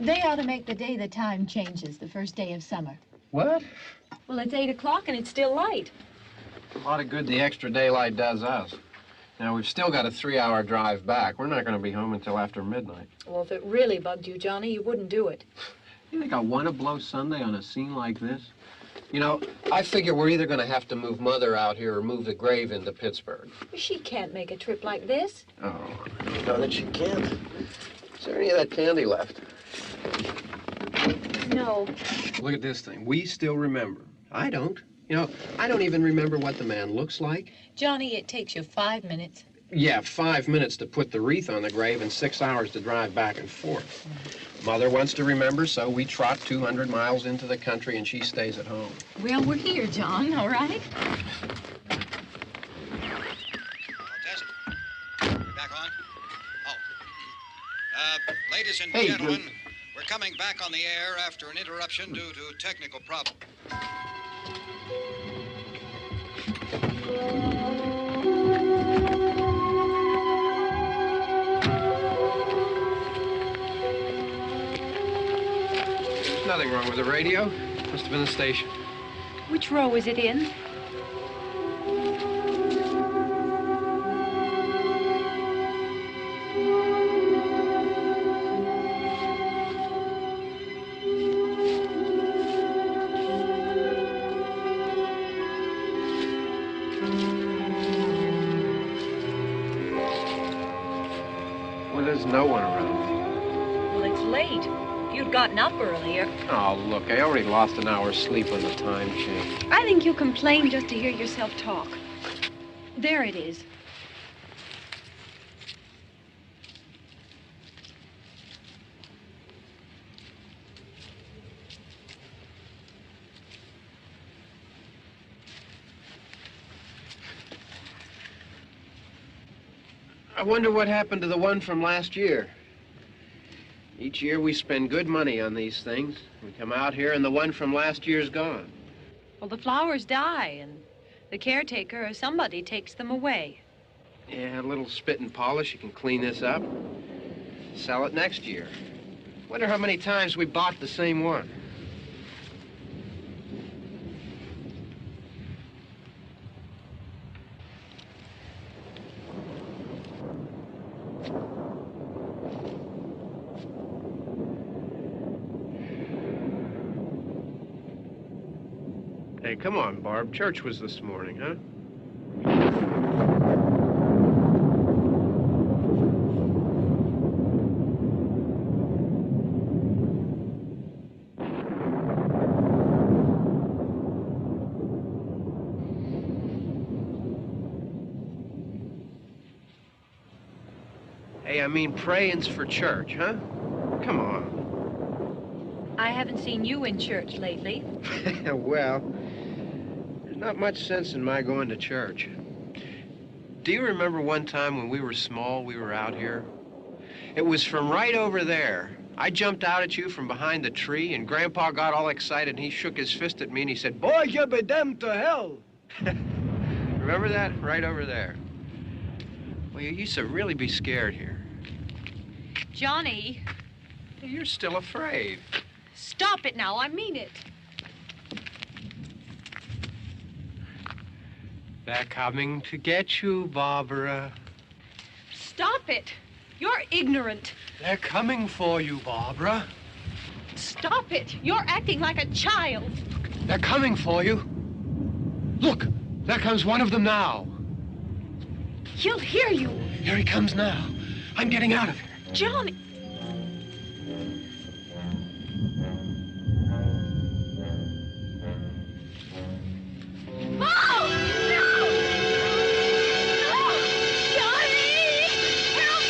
They ought to make the day the time changes, the first day of summer. What? Well, it's 8 o'clock and it's still light. A lot of good the extra daylight does us. Now, we've still got a 3-hour drive back. We're not going to be home until after midnight. Well, if it really bugged you, Johnny, you wouldn't do it. You think I want to blow Sunday on a scene like this? You know, I figure we're either going to have to move Mother out here or move the grave into Pittsburgh. She can't make a trip like this. Oh, I know that she can't. Is there any of that candy left? No. Look at this thing. We still remember. I don't. You know, I don't even remember what the man looks like. Johnny, it takes you 5 minutes. Yeah, 5 minutes to put the wreath on the grave and 6 hours to drive back and forth. Mother wants to remember, so we trot 200 miles into the country and she stays at home. Well, we're here, John, all right? Test. We're back on? Oh. Ladies and gentlemen, we're coming back on the air after an interruption due to technical problem. There's nothing wrong with the radio. Must have been the station. Which row is it in? Well, there's no one around. Well, it's late. If you'd gotten up earlier. Oh, look, I already lost an hour's sleep on the time change. I think you complain just to hear yourself talk. There it is. I wonder what happened to the one from last year. Each year we spend good money on these things. We come out here and the one from last year's gone. Well, the flowers die, and the caretaker or somebody takes them away. Yeah, a little spit and polish. You can clean this up. Sell it next year. Wonder how many times we bought the same one. Hey, come on, Barb. Church was this morning, huh? Hey, I mean, praying's for church, huh? Come on. I haven't seen you in church lately. Well, there's not much sense in my going to church. Do you remember one time when we were small, we were out here? It was from right over there. I jumped out at you from behind the tree, and Grandpa got all excited, and he shook his fist at me, and he said, "Boy, you'll be damned to hell." Remember that? Right over there. Well, you used to really be scared here. Johnny. You're still afraid. Stop it now. I mean it. They're coming to get you, Barbara. Stop it. You're ignorant. They're coming for you, Barbara. Stop it. You're acting like a child. They're coming for you. Look, there comes one of them now. He'll hear you. Here he comes now. I'm getting out of here. Johnny. Oh! No! No! Johnny! Help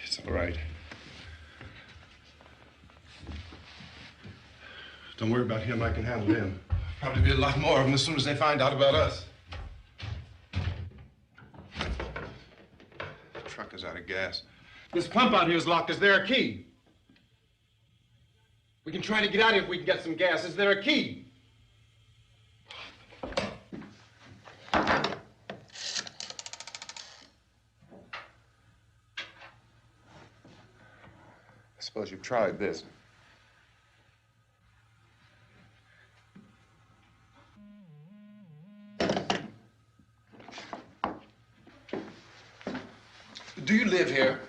It's all right. Don't worry about him. I can handle him. Probably be a lot more of them as soon as they find out about us. The truck is out of gas. This pump out here is locked. Is there a key? We can try to get out of here if we can get some gas. Is there a key? I suppose you've tried this. Do you live here?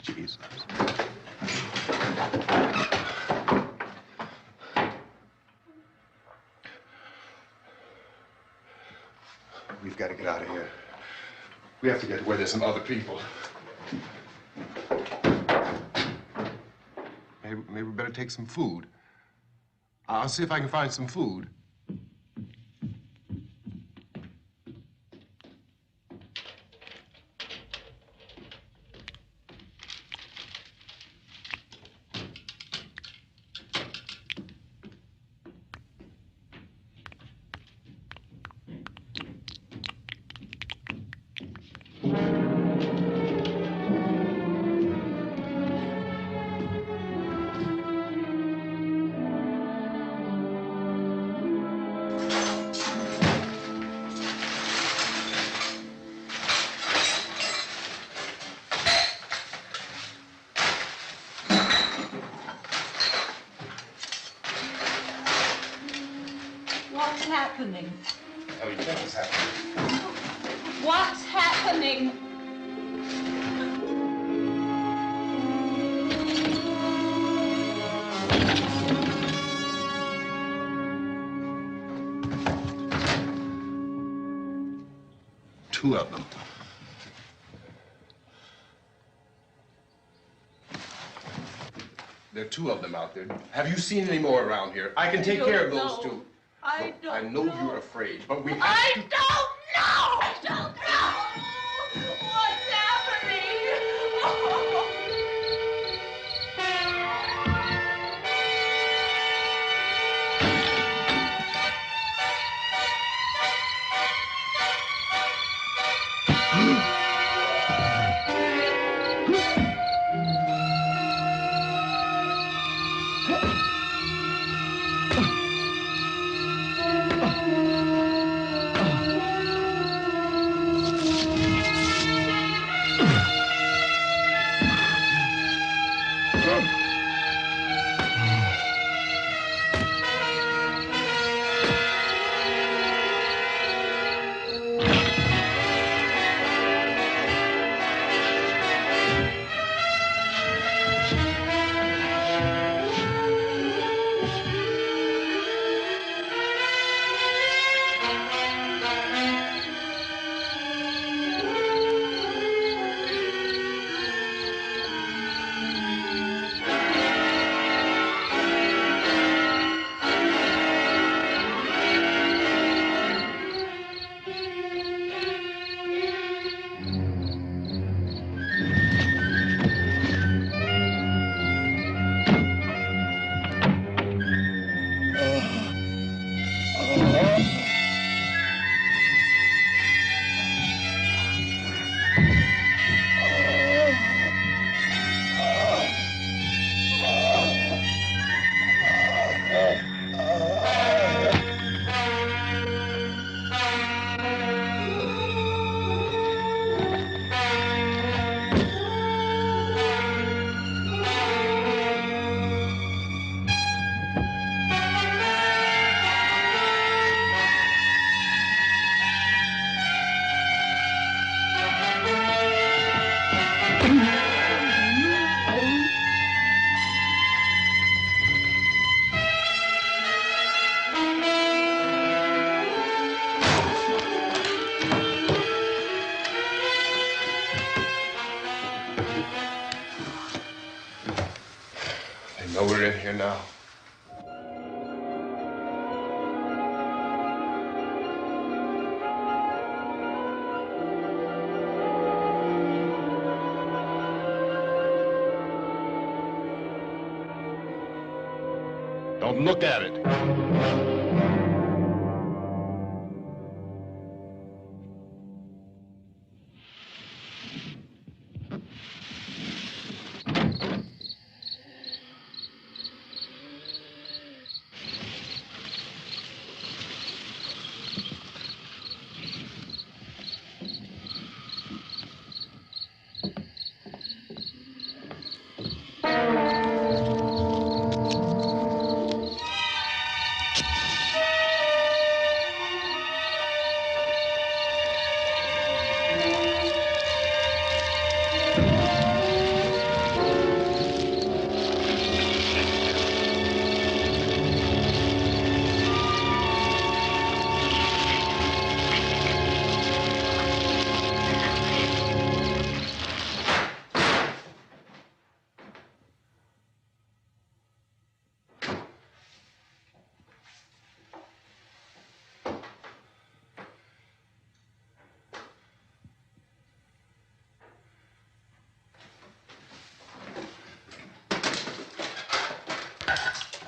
Jesus. We've got to get out of here. We have to get where there's some other people. Maybe we better take some food. I'll see if I can find some food. How do you think it's happening? What's happening? Two of them. There are two of them out there. Have you seen any more around here? I can take care of those two. I know you're afraid, but we have to... I don't know! I don't know! What's happening? Oh. here now. Don't look at it.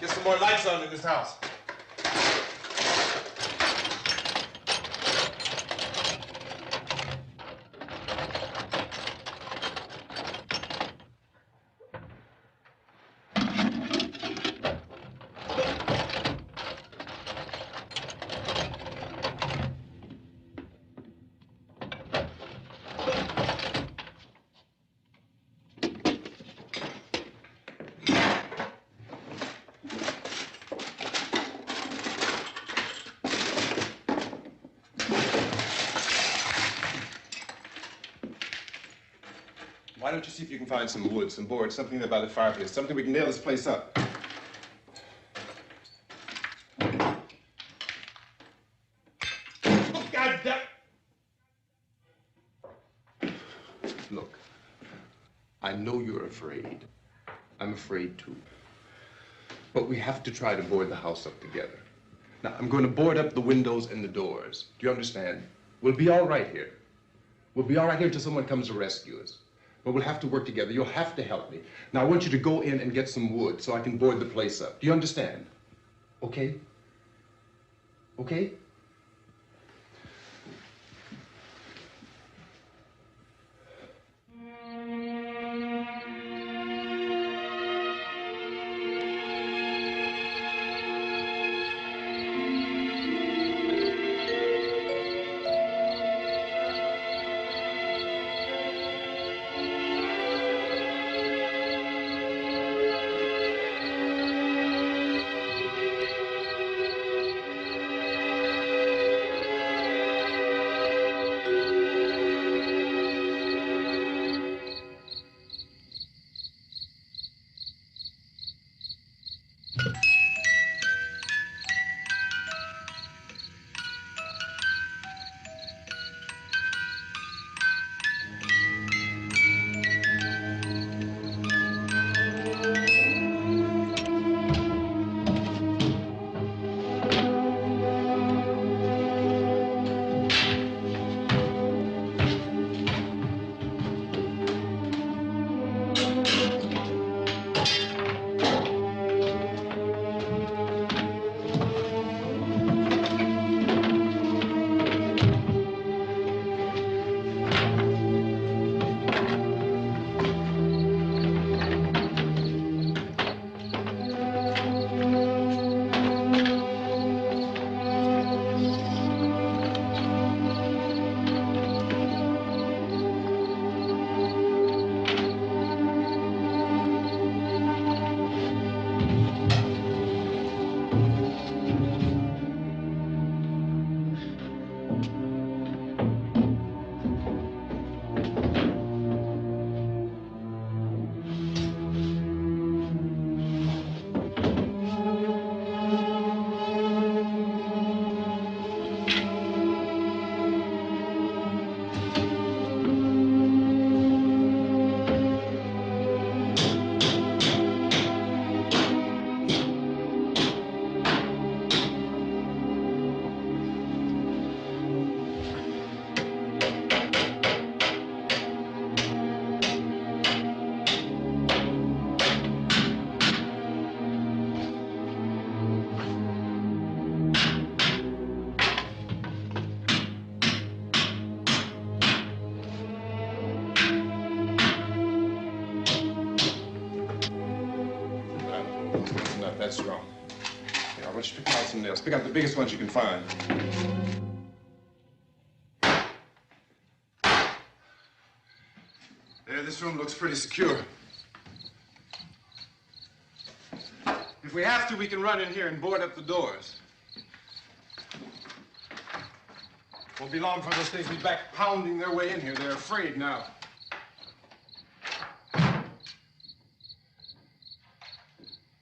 Get some more lights on in this house. Why don't you see if you can find some wood, some board, something there by the fireplace, something we can nail this place up. Oh, God damn! Look, I know you're afraid. I'm afraid too. But we have to try to board the house up together. Now, I'm going to board up the windows and the doors. Do you understand? We'll be all right here. We'll be all right here until someone comes to rescue us. But we'll have to work together. You'll have to help me. Now, I want you to go in and get some wood so I can board the place up. Do you understand? Okay? Okay? That's wrong. Yeah, I want you to pick out some nails. Pick out the biggest ones you can find. There, this room looks pretty secure. If we have to, we can run in here and board up the doors. Won't be long before those things be back pounding their way in here. They're afraid now.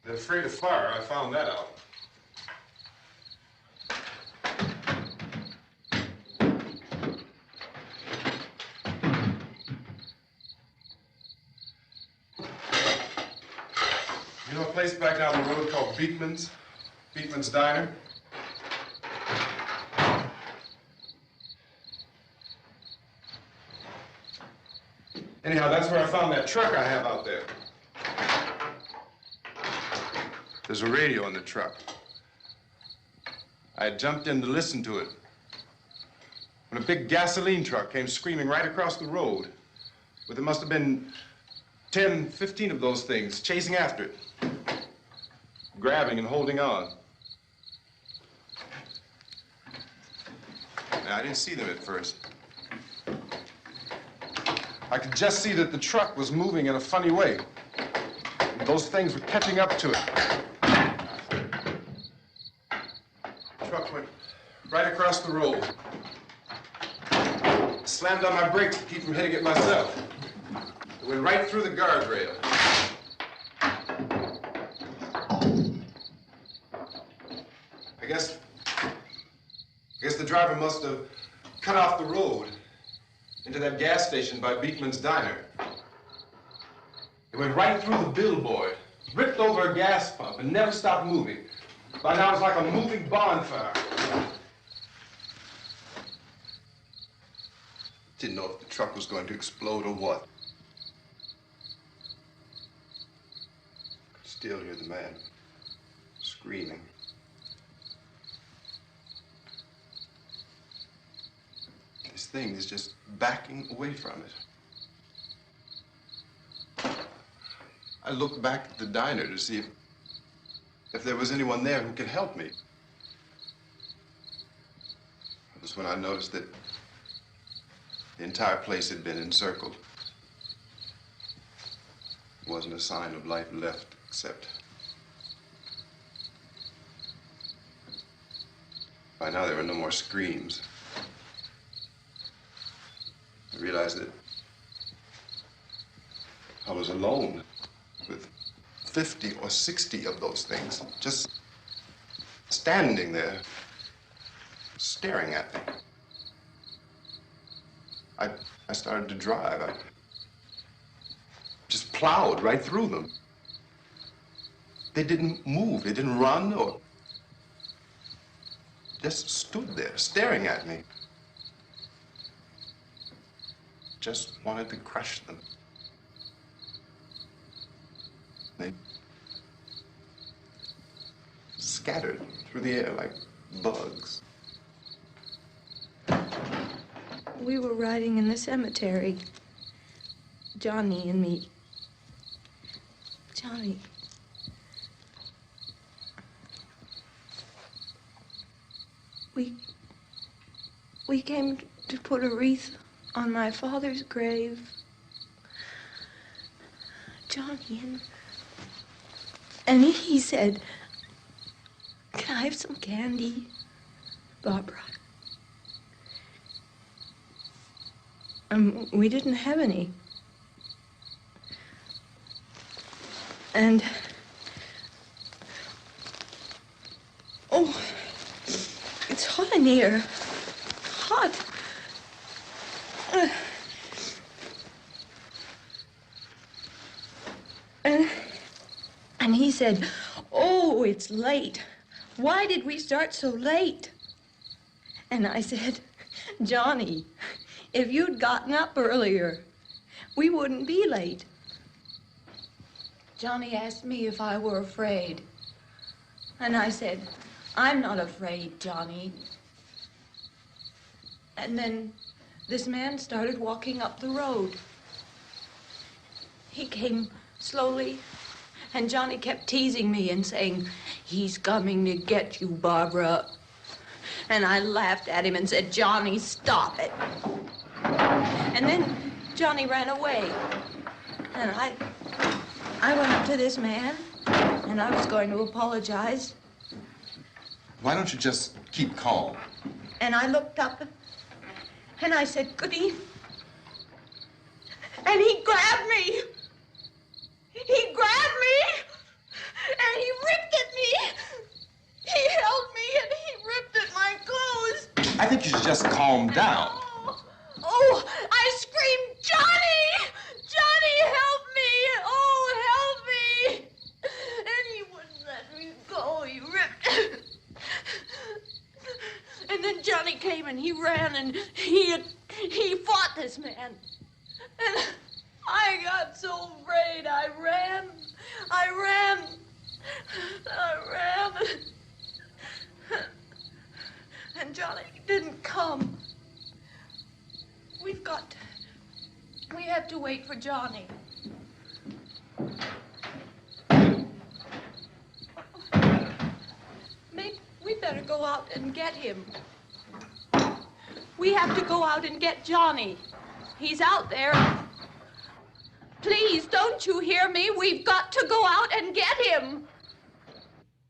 They're afraid of fire. I found that out. You know a place back down the road called Beekman's? Beekman's Diner? Anyhow, that's where I found that truck I have out there. There's a radio in the truck. I had jumped in to listen to it when a big gasoline truck came screaming right across the road with there must have been 10, 15 of those things chasing after it, grabbing and holding on. Now, I didn't see them at first. I could just see that the truck was moving in a funny way. Those things were catching up to it. The truck went right across the road. Slammed on my brakes to keep from hitting it myself. It went right through the guardrail. I guess the driver must have cut off the road into that gas station by Beekman's Diner. It went right through the billboard, ripped over a gas pump, and never stopped moving. By now, it was like a moving bonfire. Didn't know if the truck was going to explode or what. Could still hear the man screaming. This thing is just backing away from it. I looked back at the diner to see if there was anyone there who could help me. It was when I noticed that the entire place had been encircled. There wasn't a sign of life left except by now there were no more screams. I realized that I was alone with 50 or 60 of those things, just standing there, staring at me. I started to drive. I just plowed right through them. They didn't move. They didn't run or just stood there, staring at me. Just wanted to crush them. They scattered through the air like bugs. We were riding in the cemetery, Johnny and me. Johnny. We came to put a wreath on my father's grave. Johnny, and he said, "Can I have some candy, Barbra?" We didn't have any. And, oh, it's hot in here. Hot. And he said, "Oh, it's late. Why did we start so late?" And I said, "Johnny, if you'd gotten up earlier, we wouldn't be late." Johnny asked me if I were afraid. And I said, "I'm not afraid, Johnny." And then this man started walking up the road. He came slowly And Johnny kept teasing me and saying, he's coming to get you, Barbra. And I laughed at him and said, Johnny, stop it. And then Johnny ran away. And I went up to this man, and I was going to apologize. Why don't you just keep calm? And I looked up, and I said, good evening. And he grabbed me. He grabbed me, and he ripped at me. He held me, and he ripped at my clothes. I think you should just calm down. Oh, I screamed, Johnny! Johnny, help me! Oh, help me! And he wouldn't let me go. He ripped. And then Johnny came and he ran and he fought this man. And I got so afraid. I ran. And Johnny didn't come. We have to wait for Johnny. Maybe we better go out and get him. We have to go out and get Johnny. He's out there. Please, don't you hear me? We've got to go out and get him.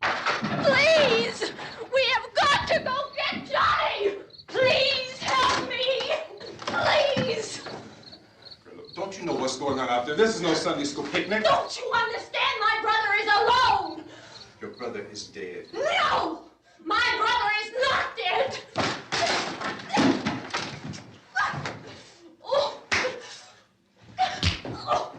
Please! We have got to go get Johnny! Please help me! Please! Don't you know what's going on out there? This is no Sunday school picnic. Don't you understand? My brother is alone! Your brother is dead. No! My brother is not dead! Oh. Oh. Oh.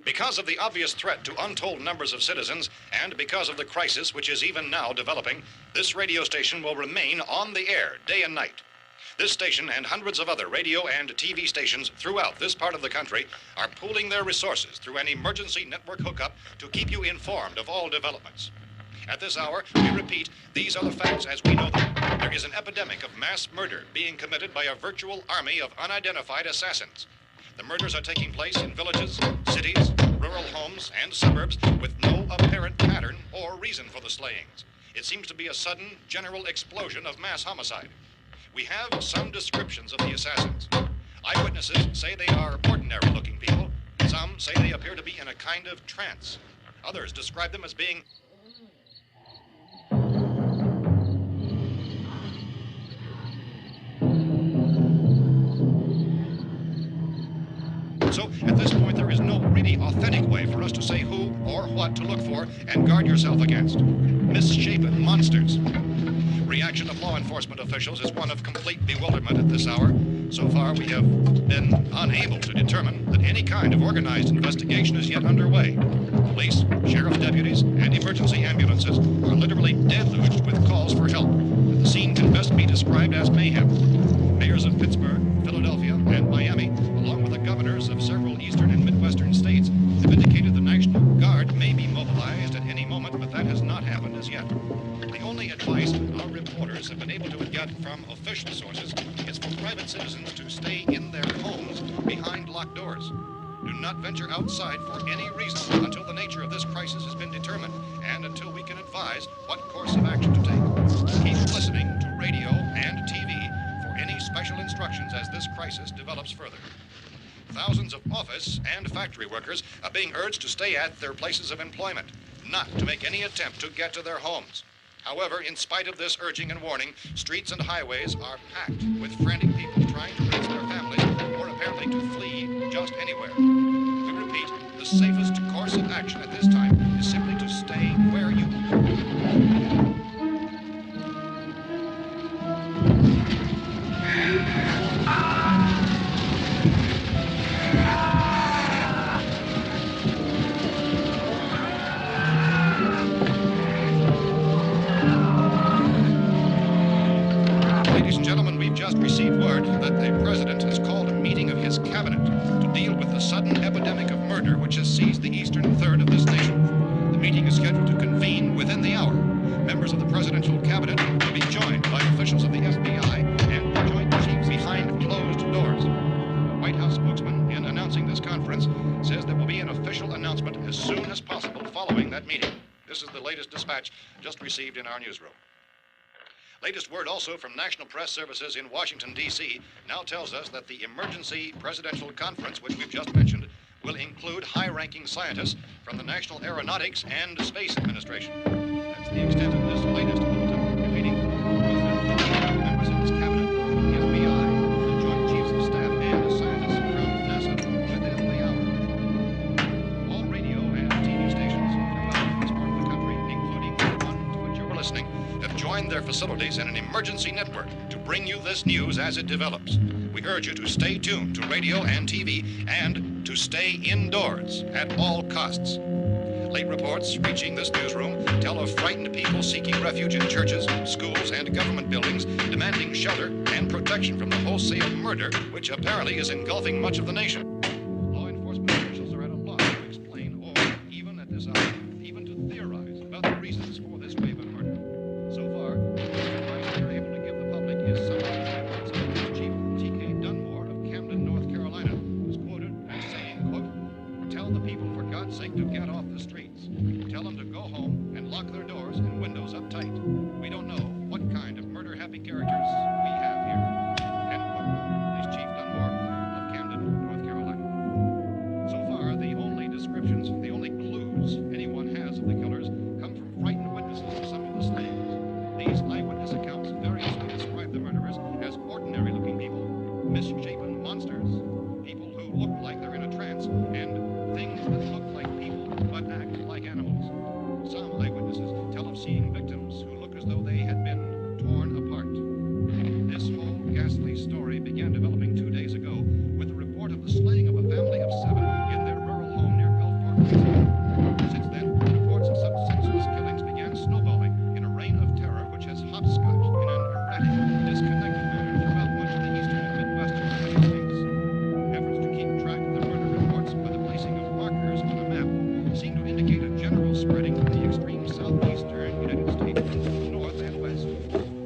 Because of the obvious threat to untold numbers of citizens, and because of the crisis which is even now developing, this radio station will remain on the air day and night. This station and hundreds of other radio and TV stations throughout this part of the country are pooling their resources through an emergency network hookup to keep you informed of all developments. At this hour, we repeat, these are the facts as we know them. There is an epidemic of mass murder being committed by a virtual army of unidentified assassins. The murders are taking place in villages, cities, rural homes, and suburbs with no apparent pattern or reason for the slayings. It seems to be a sudden, general explosion of mass homicide. We have some descriptions of the assassins. Eyewitnesses say they are ordinary-looking people. Some say they appear to be in a kind of trance. Others describe them as being So, at this point, there is no really authentic way for us to say who or what to look for and guard yourself against. Misshapen monsters. Reaction of law enforcement officials is one of complete bewilderment at this hour. So far, we have been unable to determine that any kind of organized investigation is yet underway. Police, sheriff deputies, and emergency ambulances are literally deluged with calls for help. The scene can best be described as mayhem. Mayors of Pittsburgh, Philadelphia, and Miami, along with the governors of several eastern and midwestern states, have indicated the National Guard may be mobilized at any moment, but that has not happened as yet. The only advice our reporters have been able to get from official sources is for private citizens to stay in their homes behind locked doors. Do not venture outside for any reason until the nature of this crisis has been determined and until we can advise what course of action to take. Keep listening to radio and TV for any special instructions as this crisis develops further. Thousands of office and factory workers are being urged to stay at their places of employment, not to make any attempt to get to their homes. However, in spite of this urging and warning, streets and highways are packed with frantic people trying to reach their families or apparently to flee just anywhere. We repeat, repeat, the safest course of action at this time is simply to stay where you are. Ladies and gentlemen, we've just received word that the president has called a meeting of his cabinet to deal with the sudden epidemic of murder which has seized the eastern third of this nation. The meeting is scheduled to convene within the hour. Members of the presidential cabinet will be joined by officials of the FBI and the joint chiefs behind closed doors. The White House spokesman, in announcing this conference, says there will be an official announcement as soon as possible following that meeting. This is the latest dispatch just received in our newsroom. Latest word also from National Press Services in Washington, D.C. now tells us that the emergency presidential conference, which we've just mentioned, will include high-ranking scientists from the National Aeronautics and Space Administration. That's the extent of this latest bulletin. Repeating, the President, members of his cabinet, the FBI, the Joint Chiefs of Staff, and scientists from NASA within the hour. All radio and TV stations throughout this part of the country, including the one to which you're listening, have joined their facilities in an emergency network to bring you this news as it develops. We urge you to stay tuned to radio and TV and to stay indoors at all costs. Late reports reaching this newsroom tell of frightened people seeking refuge in churches, schools, and government buildings, demanding shelter and protection from the wholesale murder which apparently is engulfing much of the nation. Law enforcement officials are at a loss to explain or, even at this hour, even to theorize about the reasons for this wave of murder. So far, the advice they're able to give the public is some of the efforts of Police Chief T.K. Dunmore of Camden, North Carolina, who's quoted as saying, quote, "Tell the people, for God's sake, to get off the streets. Tell them to go home and lock their doors and windows up tight. We don't know what kind of murder-happy characters we have here." End quote. Police Chief Dunmore of Camden, North Carolina. So far, the only descriptions, the only clues anyone has of the killers come from frightened witnesses of some of the slayings. These eyewitness accounts variously describe the murderers as ordinary-looking people, misshapen monsters, people who look like they're in a trance, and things that look like people but act like animals. Some eyewitnesses tell of seeing victims who look as though they had been torn apart. This whole ghastly story began developing 2 days ago with the report of the slaying of a family of 7 in their rural home near Gulfport, Louisiana. Since then, reports of such senseless killings began snowballing in a reign of terror which has hopscotched in an erratic, disconnected manner throughout much of the eastern and midwestern United States. Efforts to keep track of the murder reports by the placing of markers on a map seem to indicate a general spreading from the extreme southeastern United States to the north and west.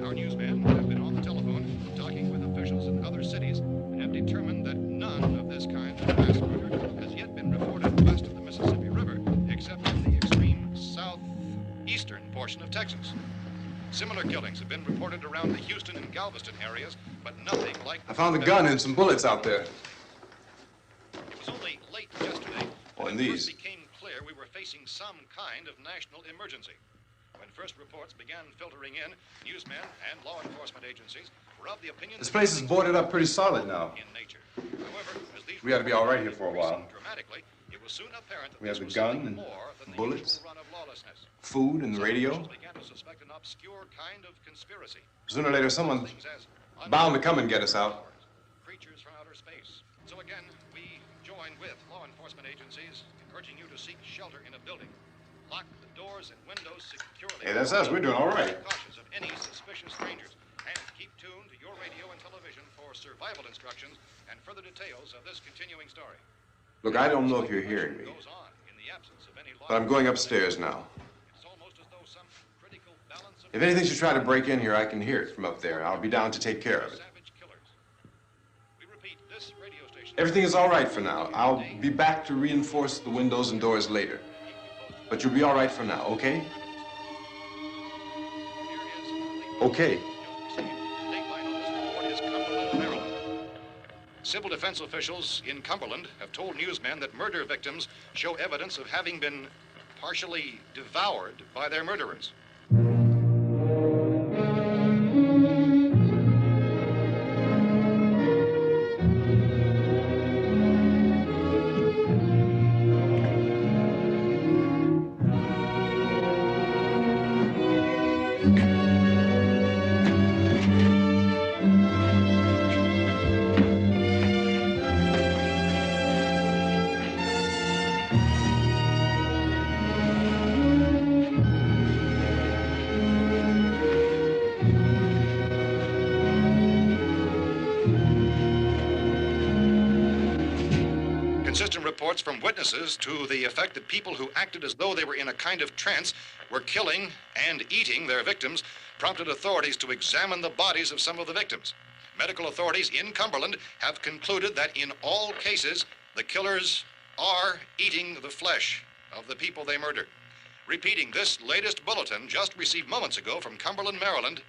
Our newsmen have been on the telephone talking with officials in other cities and have determined that none of this kind of mass murder has yet been reported west of the Mississippi River, except in the extreme southeastern portion of Texas. Similar killings have been reported around the Houston and Galveston areas, but nothing like... I found a gun and some bullets out there. It was only late yesterday Oh, that and it these. first became clear we were facing some kind of national emergency. When first reports began filtering in, newsmen and law enforcement agencies were of the opinion... This place is boarded up pretty solid now. ...in nature. However, as these We ought to be all right here for a while. dramatically, it was soon apparent that We have this the was gun something and more than the bullets, usual run of lawlessness. food and the Some radio. officials began to suspect an obscure kind of conspiracy. Sooner or later, someone's Things as bound to come and get us out. creatures from outer space. So again, we join with law enforcement agencies urging you to seek shelter in a building. Lock the doors and windows securely. Hey, that's us. We're doing all right. Be cautious of any suspicious strangers. And keep tuned to your radio and television for survival instructions and further details of this continuing story. Look, I don't know if you're hearing me, Goes on in the absence of any law. but I'm going upstairs now. It's almost as though some critical balance of If anything should try to break in here, I can hear it from up there. I'll be down to take care of it. savage killers. We repeat, this radio station... Everything is all right for now. I'll be back to reinforce the windows and doors later. But you'll be all right for now, okay? Okay. Civil defense officials in Cumberland have told newsmen that murder victims show evidence of having been partially devoured by their murderers. Consistent reports from witnesses to the effect that people who acted as though they were in a kind of trance were killing and eating their victims prompted authorities to examine the bodies of some of the victims. Medical authorities in Cumberland have concluded that in all cases, the killers are eating the flesh of the people they murdered. Repeating this latest bulletin just received moments ago from Cumberland, Maryland,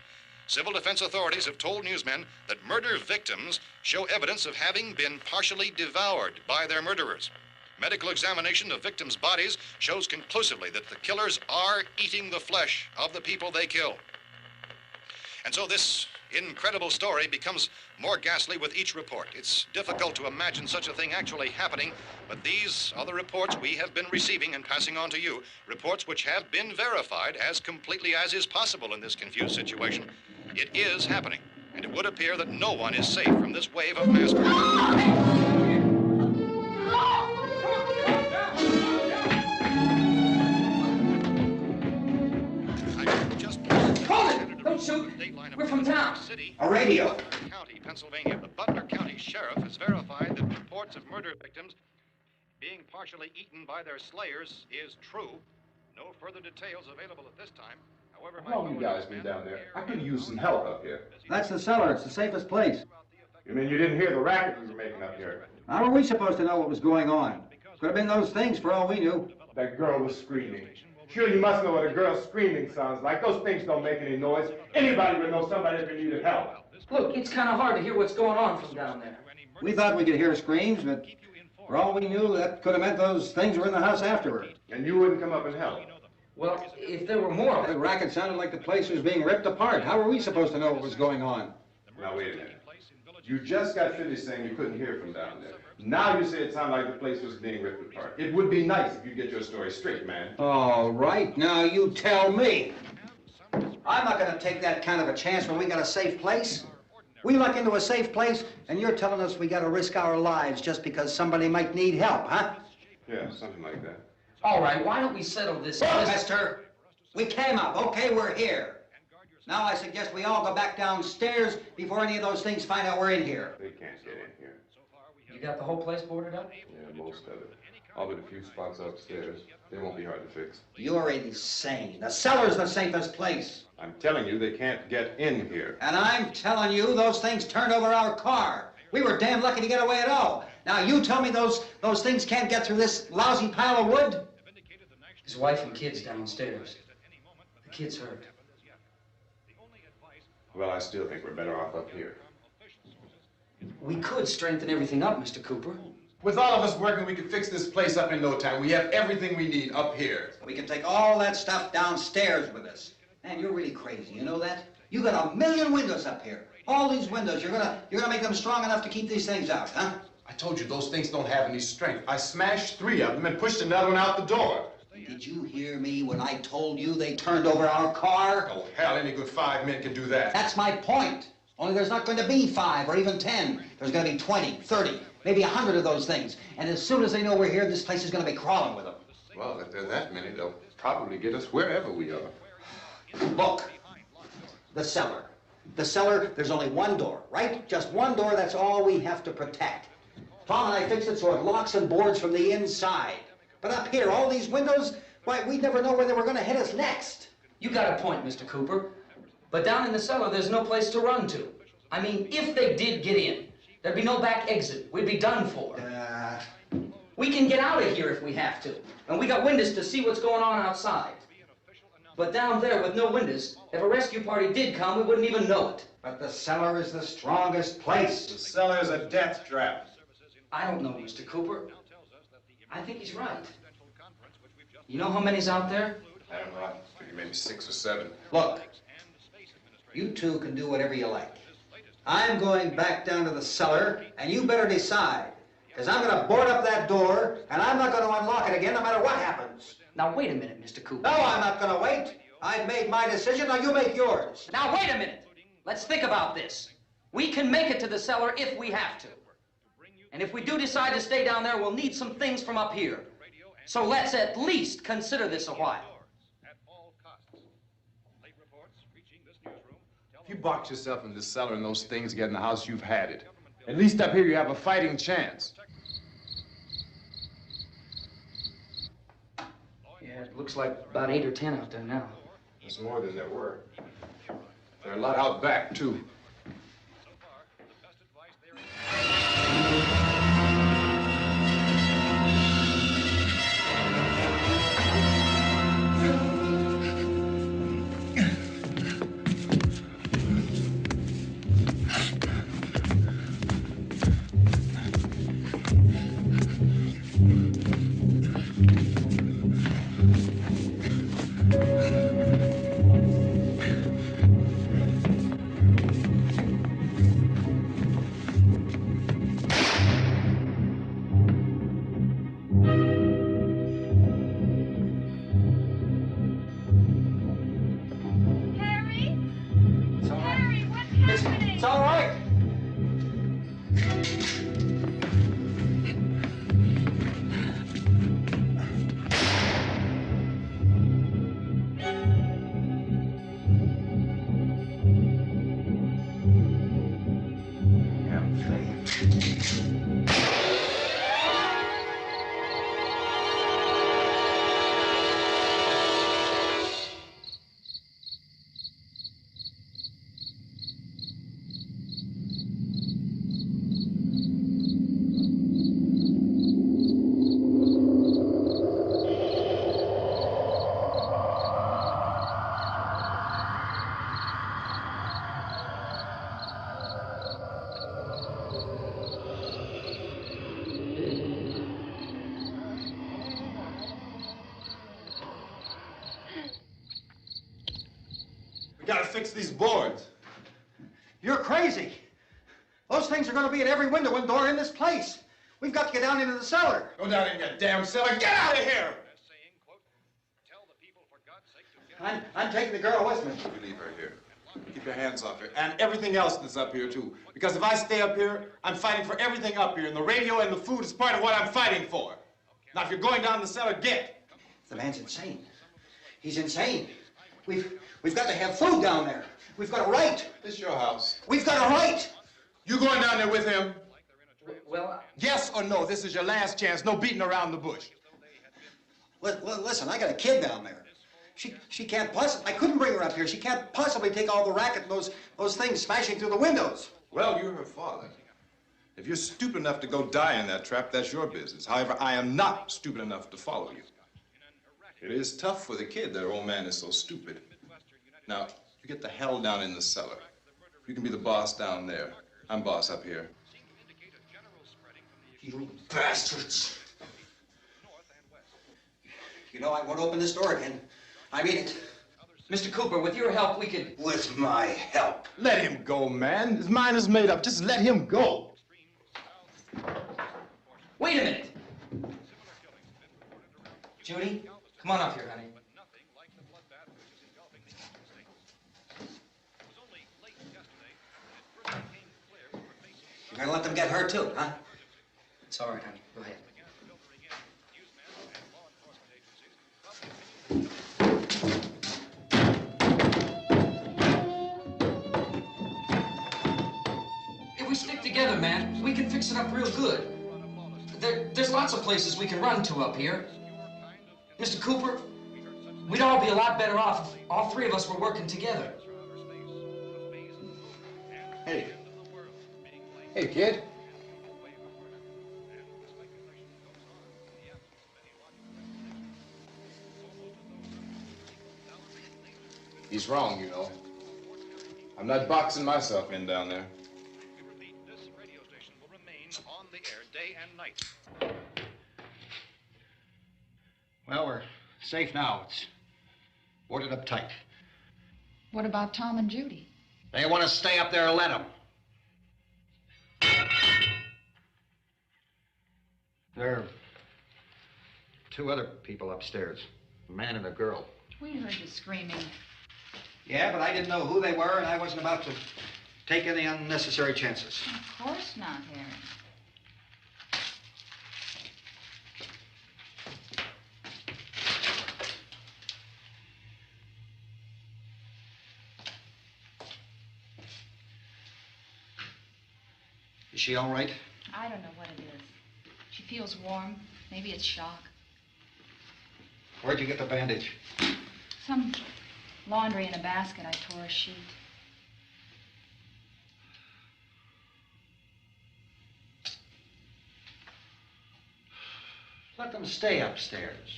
civil defense authorities have told newsmen that murder victims show evidence of having been partially devoured by their murderers. Medical examination of victims' bodies shows conclusively that the killers are eating the flesh of the people they kill. And so this incredible story becomes more ghastly with each report. It's difficult to imagine such a thing actually happening, but these are the reports we have been receiving and passing on to you, reports which have been verified as completely as is possible in this confused situation. It is happening, and it would appear that no one is safe from this wave of mass murder. Don't shoot. We're from town. A radio. County, Pennsylvania. The Butler County Sheriff has verified that reports of murder victims being partially eaten by their slayers is true. No further details available at this time. However, How long you guys been down there? I could use some help up here. That's the cellar. It's the safest place. You mean you didn't hear the racket we were making up here? How were we supposed to know what was going on? Could have been those things for all we knew. That girl was screaming. Sure, you must know what a girl screaming sounds like. Those things don't make any noise. Anybody would know somebody if they needed help. Look, it's kind of hard to hear what's going on from down there. We thought we could hear screams, but for all we knew, that could have meant those things were in the house afterward. And you wouldn't come up and help? Well, if there were more... The racket sounded like the place was being ripped apart. How were we supposed to know what was going on? Now, wait a minute. You just got finished saying you couldn't hear from down there. Now you say it sounded like the place was being ripped apart. It would be nice if you get your story straight, man. All right, now you tell me. I'm not going to take that kind of a chance when we got a safe place. We luck into a safe place, and you're telling us we got to risk our lives just because somebody might need help, huh? Yeah, something like that. All right, why don't we settle this? Look, mister, we came up. Okay, we're here. Now I suggest we all go back downstairs before any of those things find out we're in here. They can't get in here. You got the whole place boarded up? Yeah, most of it. All but a few spots upstairs. They won't be hard to fix. You're insane. The cellar's the safest place. I'm telling you, they can't get in here. And I'm telling you, those things turned over our car. We were damn lucky to get away at all. Now you tell me those things can't get through this lousy pile of wood? His wife and kids downstairs. The kid's hurt. Well, I still think we're better off up here. We could strengthen everything up, Mr. Cooper. With all of us working, we could fix this place up in no time. We have everything we need up here. We can take all that stuff downstairs with us. Man, you're really crazy, you know that? You got 1 million windows up here. All these windows, you're gonna make them strong enough to keep these things out, huh? I told you those things don't have any strength. I smashed 3 of them and pushed another one out the door. Did you hear me when I told you they turned over our car? Oh, hell, any good 5 men can do that. That's my point. Only there's not going to be 5 or even 10. There's going to be 20, 30, maybe 100 of those things. And as soon as they know we're here, this place is going to be crawling with them. Well, if there are that many, they'll probably get us wherever we are. Look, the cellar. The cellar, there's only one door, right? Just one door, that's all we have to protect. Tom and I fixed it so it locks and boards from the inside. But up here, all these windows, why, we'd never know where they were going to hit us next. You got a point, Mr. Cooper. But down in the cellar, there's no place to run to. I mean, if they did get in, there'd be no back exit. We'd be done for. We can get out of here if we have to. And we got windows to see what's going on outside. But down there with no windows, if a rescue party did come, we wouldn't even know it. But the cellar is the strongest place. The cellar's a death trap. I don't know, Mr. Cooper. I think he's right. You know how many's out there? I don't know. I figure maybe 6 or 7. Look, you two can do whatever you like. I'm going back down to the cellar, and you better decide. Because I'm going to board up that door, and I'm not going to unlock it again no matter what happens. Now, wait a minute, Mr. Cooper. No, I'm not going to wait. I've made my decision, now you make yours. Now, wait a minute. Let's think about this. We can make it to the cellar if we have to. And if we do decide to stay down there, we'll need some things from up here. So let's at least consider this a while. If you box yourself in this cellar and those things get in the house, you've had it. At least up here you have a fighting chance. Yeah, it looks like about 8 or 10 out there now. There's more than there were. There are a lot out back, too. Gotta fix these boards. You're crazy. Those things are going to be at every window and door in this place. We've got to get down into the cellar. Go down in your damn cellar. Get out of here! I'm taking the girl with me. You leave her here. Keep your hands off her. And everything else that's up here, too. Because if I stay up here, I'm fighting for everything up here. And the radio and the food is part of what I'm fighting for. Now, if you're going down the cellar, get. The man's insane. He's insane. We've got to have food down there. We've got a right. This is your house. We've got a right. You going down there with him? Well, yes or no? This is your last chance. No beating around the bush. Listen, I got a kid down there. She can't possibly. I couldn't bring her up here. She can't possibly take all the racket and those things smashing through the windows. Well, you're her father. If you're stupid enough to go die in that trap, that's your business. However, I am not stupid enough to follow you. It is tough for the kid. That old man is so stupid. Now, you get the hell down in the cellar. You can be the boss down there. I'm boss up here. You bastards. You know, I won't open this door again. I mean it. Mr. Cooper, with your help, we could... With my help. Let him go, man. His mind is made up. Just let him go. Wait a minute. Judy, come on up here, honey. You're gonna let them get hurt too, huh? It's all right, honey. Go ahead. If we stick together, man, we can fix it up real good. There's lots of places we can run to up here. Mr. Cooper, we'd all be a lot better off if all three of us were working together. Hey. Hey, kid. He's wrong, you know. I'm not boxing myself in down there. This radio station will remain on the air day and night. Well, we're safe now. It's boarded up tight. What about Tom and Judy? They want to stay up there, let them. There are two other people upstairs, a man and a girl. We heard you screaming. Yeah, but I didn't know who they were, and I wasn't about to take any unnecessary chances. Of course not, Harry. Is she all right? I don't know what it is. She feels warm. Maybe it's shock. Where'd you get the bandage? Some laundry in a basket. I tore a sheet. Let them stay upstairs.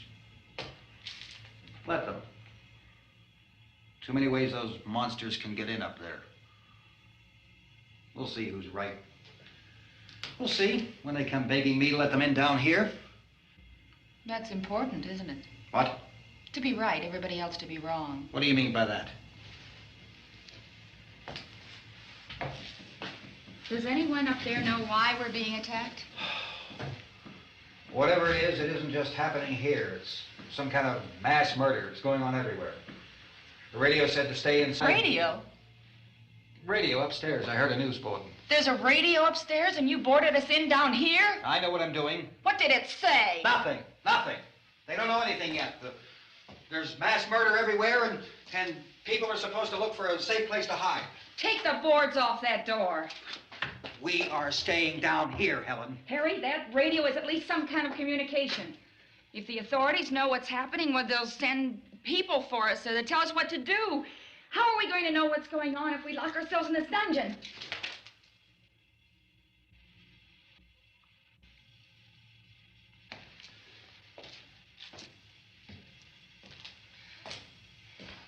Let them. Too many ways those monsters can get in up there. We'll see who's right. We'll see when they come begging me to let them in down here. That's important, isn't it? What? To be right, everybody else to be wrong. What do you mean by that? Does anyone up there know why we're being attacked? Whatever it isn't just happening here. It's some kind of mass murder. It's going on everywhere. The radio said to stay inside. Radio? Radio upstairs. I heard a news bulletin. There's a radio upstairs and you boarded us in down here? I know what I'm doing. What did it say? Nothing. Nothing. They don't know anything yet. There's mass murder everywhere, and people are supposed to look for a safe place to hide. Take the boards off that door. We are staying down here, Helen. Harry, that radio is at least some kind of communication. If the authorities know what's happening, well, they'll send people for us so they'll tell us what to do. How are we going to know what's going on if we lock ourselves in this dungeon?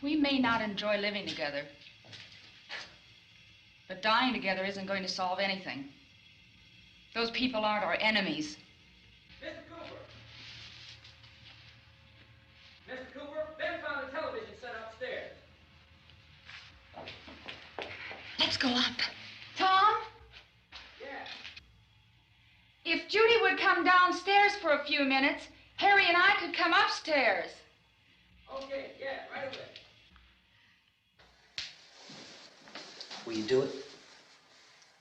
We may not enjoy living together, but dying together isn't going to solve anything. Those people aren't our enemies. Mr. Cooper! Mr. Cooper, Ben found a television set upstairs. Let's go up. Tom? Yeah. If Judy would come downstairs for a few minutes, Harry and I could come upstairs. Okay, yeah, right away. Will you do it?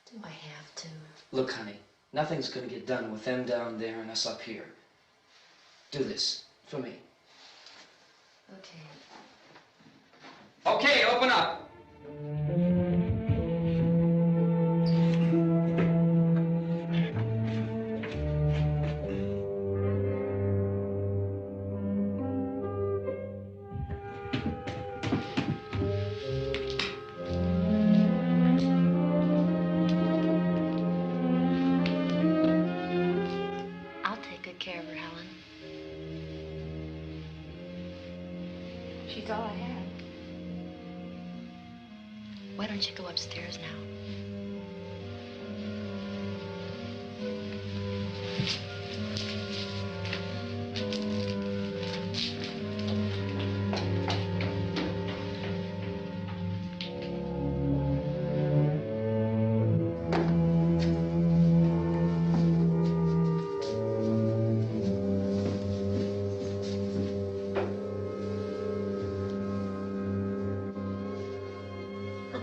Do I have to? Look, honey, nothing's gonna get done with them down there and us up here. Do this for me. Okay. Okay, open up. She's all I have. Why don't you go upstairs now?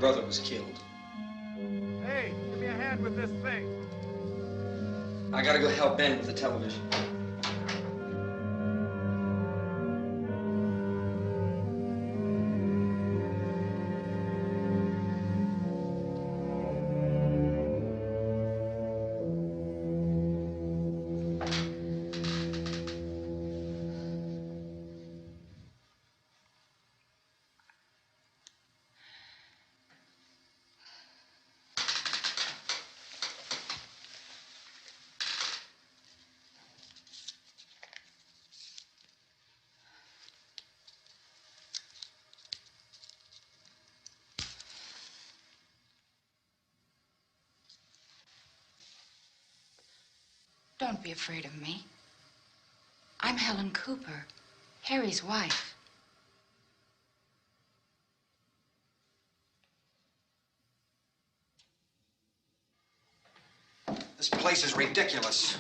Brother was killed. Hey, give me a hand with this thing. I gotta go help Ben with the television. Don't be afraid of me. I'm Helen Cooper, Harry's wife. This place is ridiculous.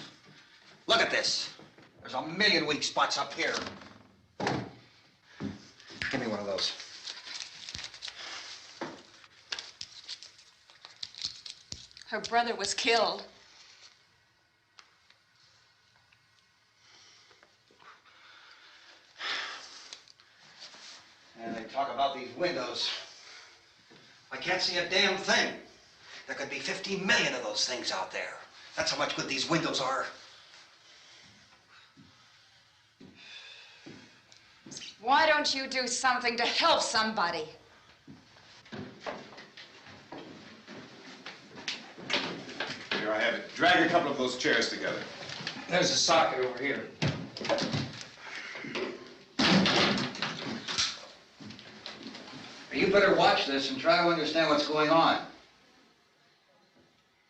Look at this. There's a million weak spots up here. windows. Her brother was killed. And they talk about these windows. I can't see a damn thing. There could be 15 million of those things out there. That's how much good these windows are. Why don't you do something to help somebody? Here I have it. Drag a couple of those chairs together. There's a socket over here. You better watch this and try to understand what's going on.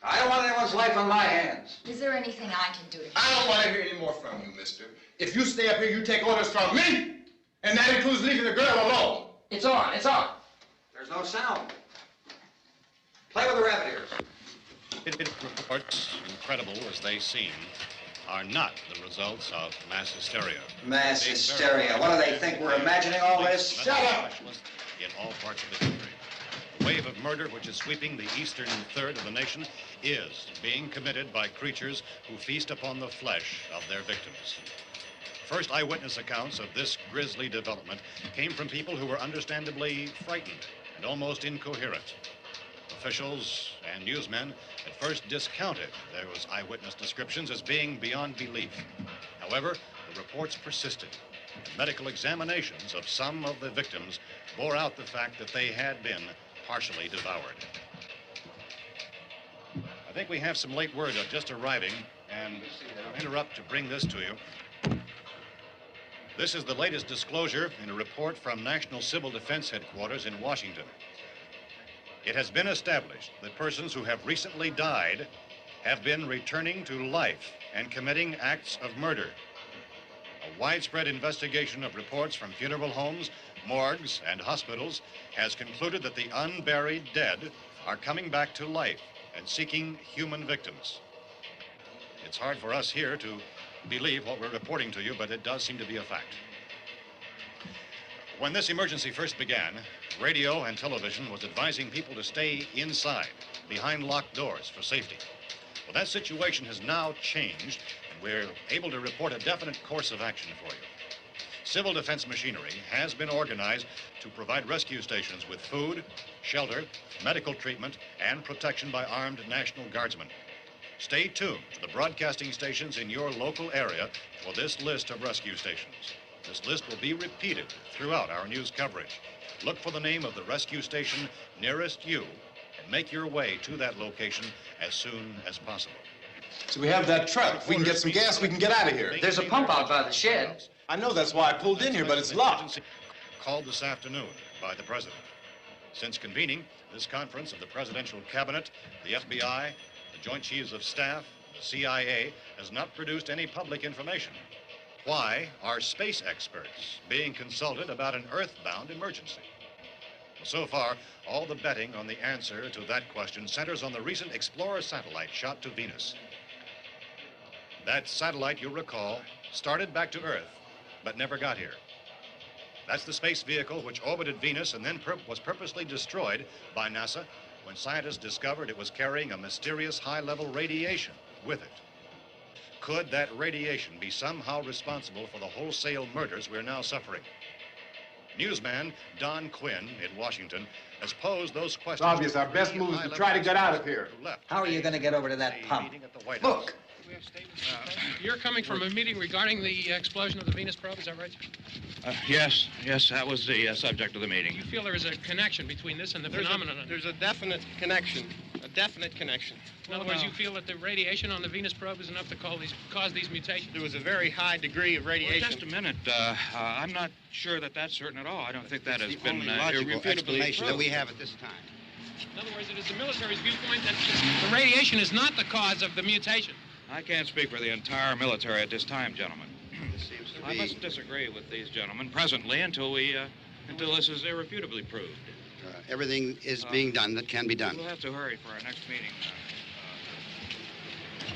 I don't want anyone's life on my hands. Is there anything I can do to help? I don't want to hear any more from you, mister. If you stay up here, you take orders from me. And that includes leaving the girl alone. It's on, it's on. There's no sound. Play with the rabbit ears. Reports, incredible as they seem, are not the results of mass hysteria. Mass hysteria. What do they think? We're imagining all this? Shut up! In all parts of the country. The wave of murder which is sweeping the eastern third of the nation is being committed by creatures who feast upon the flesh of their victims. First eyewitness accounts of this grisly development came from people who were understandably frightened and almost incoherent. Officials and newsmen at first discounted those eyewitness descriptions as being beyond belief. However, the reports persisted. And medical examinations of some of the victims bore out the fact that they had been partially devoured. I think we have some late word just arriving, and I'll interrupt to bring this to you. This is the latest disclosure in a report from National Civil Defense Headquarters in Washington. It has been established that persons who have recently died have been returning to life and committing acts of murder. A widespread investigation of reports from funeral homes, morgues, and hospitals has concluded that the unburied dead are coming back to life and seeking human victims. It's hard for us here to believe what we're reporting to you, but it does seem to be a fact. When this emergency first began, radio and television was advising people to stay inside, behind locked doors for safety. Well, that situation has now changed, and we're able to report a definite course of action for you. Civil defense machinery has been organized to provide rescue stations with food, shelter, medical treatment, and protection by armed National Guardsmen. Stay tuned to the broadcasting stations in your local area for this list of rescue stations. This list will be repeated throughout our news coverage. Look for the name of the rescue station nearest you and make your way to that location as soon as possible. So we have that truck. If we can get some gas, we can get out of here. There's a pump out by the shed. I know, that's why I pulled in here, but it's locked. Called this afternoon by the president. Since convening this conference of the presidential cabinet, the FBI, the Joint Chiefs of Staff, the CIA has not produced any public information. Why are space experts being consulted about an earthbound emergency? Well, so far, all the betting on the answer to that question centers on the recent Explorer satellite shot to Venus. That satellite, you'll recall, started back to Earth, but never got here. That's the space vehicle which orbited Venus and then was purposely destroyed by NASA when scientists discovered it was carrying a mysterious high-level radiation with it. Could that radiation be somehow responsible for the wholesale murders we're now suffering? Newsman Don Quinn in Washington has posed those questions. It's obvious our best move is to try to get out of here. How are you going to get over to that pump? Look! You're coming from a meeting regarding the explosion of the Venus probe, is that right? Yes, that was the subject of the meeting. You feel there is a connection between this and the phenomenon? There's a definite connection. A definite connection. In other words, you feel that the radiation on the Venus probe is enough to cause these mutations? There was a very high degree of radiation. Well, just a minute. I'm not sure that that's certain at all. I don't think that has been logical irrefutably explanation that proved. we have at this time. In other words, it is the military's viewpoint that the radiation is not the cause of the mutation. I can't speak for the entire military at this time, gentlemen. This seems to I be... must disagree with these gentlemen presently until this is irrefutably proved. everything is being done that can be done. We'll have to hurry for our next meeting.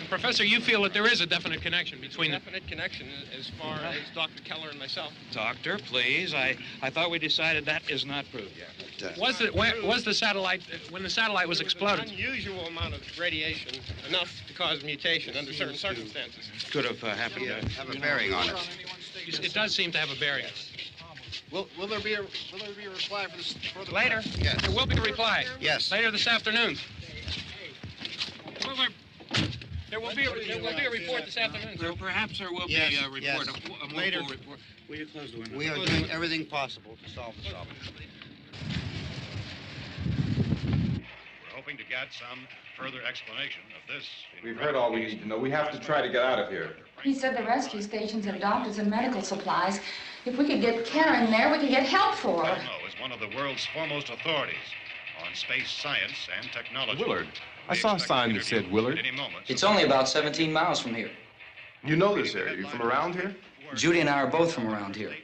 Professor, you feel that there is a definite connection between the... Definite connection as far as Dr. Keller and myself. Doctor, please. I thought we decided that is not proved yet. Was the satellite, when the satellite was exploded? An unusual amount of radiation, enough to cause mutation under certain circumstances. Could have happened. Have a bearing on it. It does seem to have a bearing. Will there be a reply for the Later? Yes. There will be a reply. Yes. Later this afternoon. There will be a report this afternoon. Well, perhaps there will Yes, be a report, yes. a more Later. full report. Will you close the window? We are doing everything possible to solve the problem. We're hoping to get some further explanation of this. We've heard all we need to know. We have to try to get out of here. He said the rescue stations have doctors and medical supplies. If we could get Kara in there, we could get help for her. Romero is one of the world's foremost authorities on space science and technology. Willard. I saw a sign that said Willard. It's only about 17 miles from here. You know this area. You from around here? Judy and I are both from around here.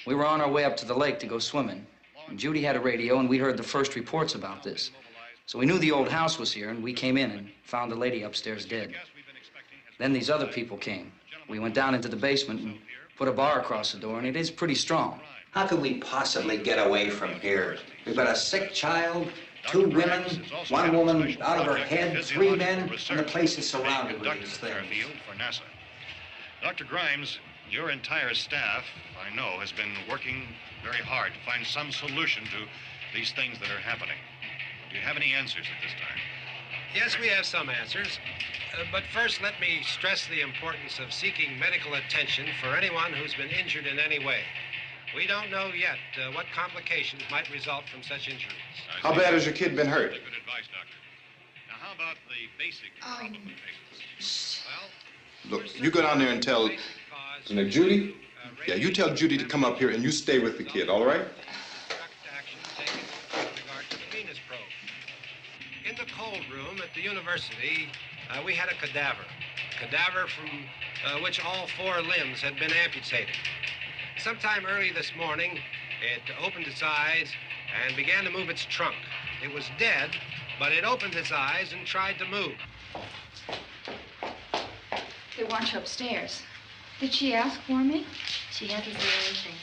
We were on our way up to the lake to go swimming. And Judy had a radio, and we heard the first reports about this. So we knew the old house was here, and we came in and found the lady upstairs dead. Then these other people came. We went down into the basement and put a bar across the door, and it is pretty strong. How could we possibly get away from here? We've got a sick child, 2 women, 1 woman out of her head, 3 men, and the place is surrounded with these things. For NASA. Dr. Grimes, your entire staff, I know, has been working very hard to find some solution to these things that are happening. Do you have any answers at this time? Yes, we have some answers. But first, let me stress the importance of seeking medical attention for anyone who's been injured in any way. We don't know yet what complications might result from such injuries. How bad has your kid been hurt? Good advice, Doctor. Now, how about the basic problem patients? Look, you go down there and tell... Isn't it Judy? Yeah, you tell Judy to come up here and you stay with the kid, all right? In the cold room at the university, we had a cadaver from which all 4 limbs had been amputated. Sometime early this morning, it opened its eyes and began to move its trunk. It was dead, but it opened its eyes and tried to move. They want you upstairs. Did she ask for me? She hasn't said anything.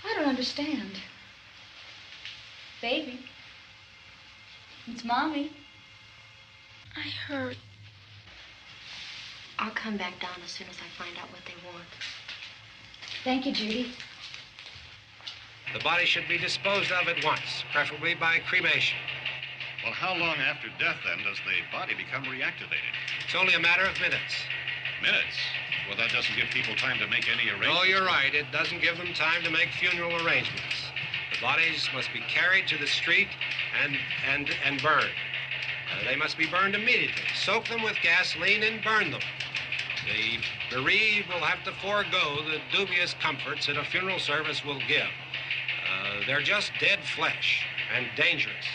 I don't understand. Baby. It's Mommy. I heard. I'll come back down as soon as I find out what they want. Thank you, Judy. The body should be disposed of at once, preferably by cremation. Well, how long after death, then, does the body become reactivated? It's only a matter of minutes. Minutes? Well, that doesn't give people time to make any arrangements. No, you're right. It doesn't give them time to make funeral arrangements. The bodies must be carried to the street and burned. They must be burned immediately. Soak them with gasoline and burn them. The bereaved will have to forego the dubious comforts that a funeral service will give. They're just dead flesh and dangerous.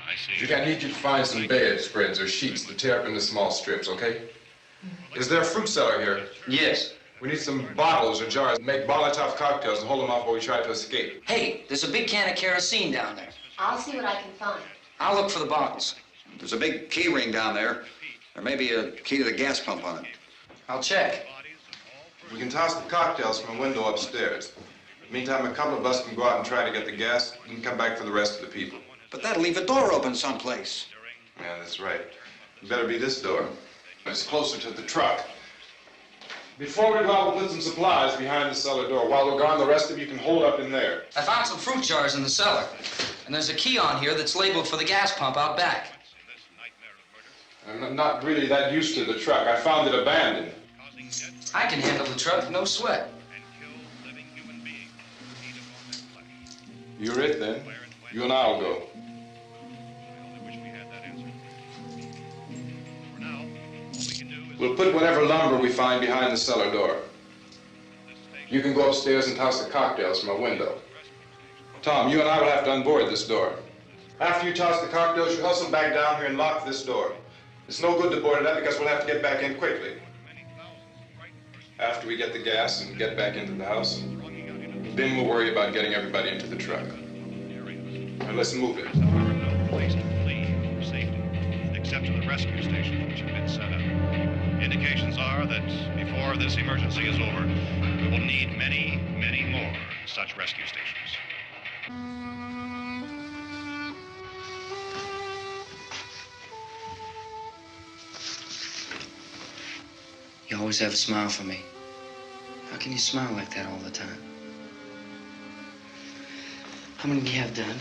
I see. Judy, I need you to find some bedspreads or sheets to tear up into small strips, okay? Is there a fruit cellar here? Yes. We need some bottles or jars to make Molotov cocktails and hold them off while we try to escape. Hey, there's a big can of kerosene down there. I'll see what I can find. I'll look for the bottles. There's a big key ring down there. There may be a key to the gas pump on it. I'll check. We can toss the cocktails from a window upstairs. Meantime, a couple of us can go out and try to get the gas and come back for the rest of the people. But that'll leave a door open someplace. Yeah, that's right. It better be this door. It's closer to the truck. Before we go out, we'll put some supplies behind the cellar door. While we're gone, the rest of you can hold up in there. I found some fruit jars in the cellar. And there's a key on here that's labeled for the gas pump out back. I'm not really that used to the truck. I found it abandoned. I can handle the truck, no sweat. You're it, then. You and I'll go. We'll put whatever lumber we find behind the cellar door. You can go upstairs and toss the cocktails from a window. Tom, you and I will have to unboard this door. After you toss the cocktails, you hustle back down here and lock this door. It's no good to board it up because we'll have to get back in quickly. After we get the gas and get back into the house, then we'll worry about getting everybody into the truck. Now let's move it. No place to flee for safety, except to the rescue. rescue stations which have been set up. Indications are that before this emergency is over, we will need many, many more such rescue stations. You always have a smile for me. How can you smile like that all the time? How many do you have done?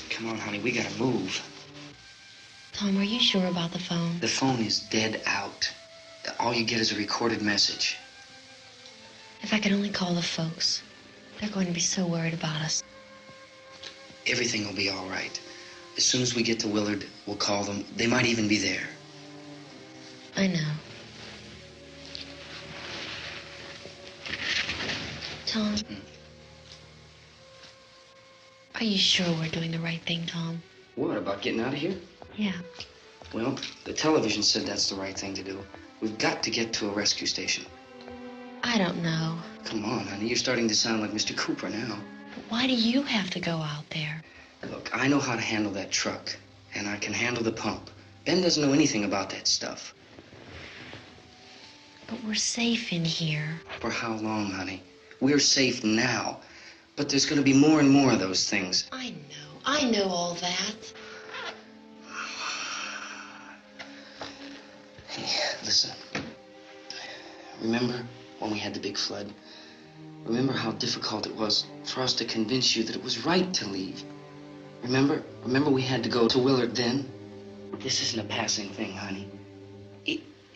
Come on, honey, we gotta move. Tom, are you sure about the phone? The phone is dead out. All you get is a recorded message. If I could only call the folks. They're going to be so worried about us. Everything will be all right. As soon as we get to Willard, we'll call them. They might even be there. I know. Tom, are you sure we're doing the right thing, Tom? What, about getting out of here? Yeah. Well, the television said that's the right thing to do. We've got to get to a rescue station. I don't know. Come on, honey, you're starting to sound like Mr. Cooper now. But why do you have to go out there? Look, I know how to handle that truck, and I can handle the pump. Ben doesn't know anything about that stuff. But we're safe in here. For how long, honey? We're safe now. But there's going to be more and more of those things. I know all that. Hey, listen. Remember when we had the big flood? Remember how difficult it was for us to convince you that it was right to leave? Remember we had to go to Willard then? This isn't a passing thing, honey.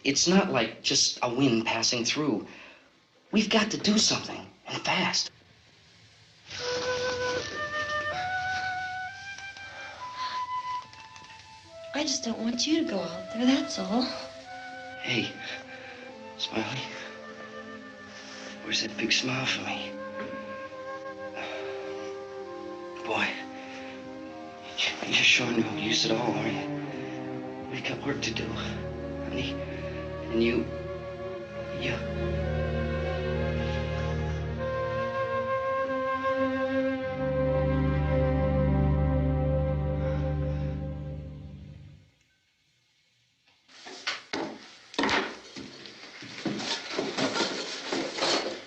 It's not like just a wind passing through. We've got to do something, and fast. I just don't want you to go out there, that's all. Hey, Smiley, where's that big smile for me? Boy, you're showing no use at all, aren't you? We've got work to do, honey. And you...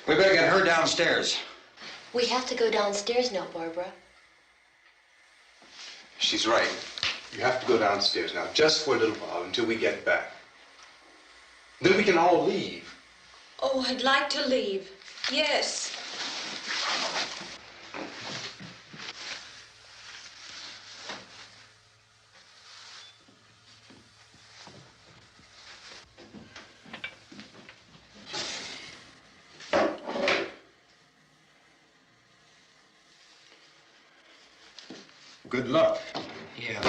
We better get her downstairs. We have to go downstairs now, Barbara. She's right. You have to go downstairs now, just for a little while, until we get back. Then we can all leave. Oh, I'd like to leave. Yes. Good luck. Yeah.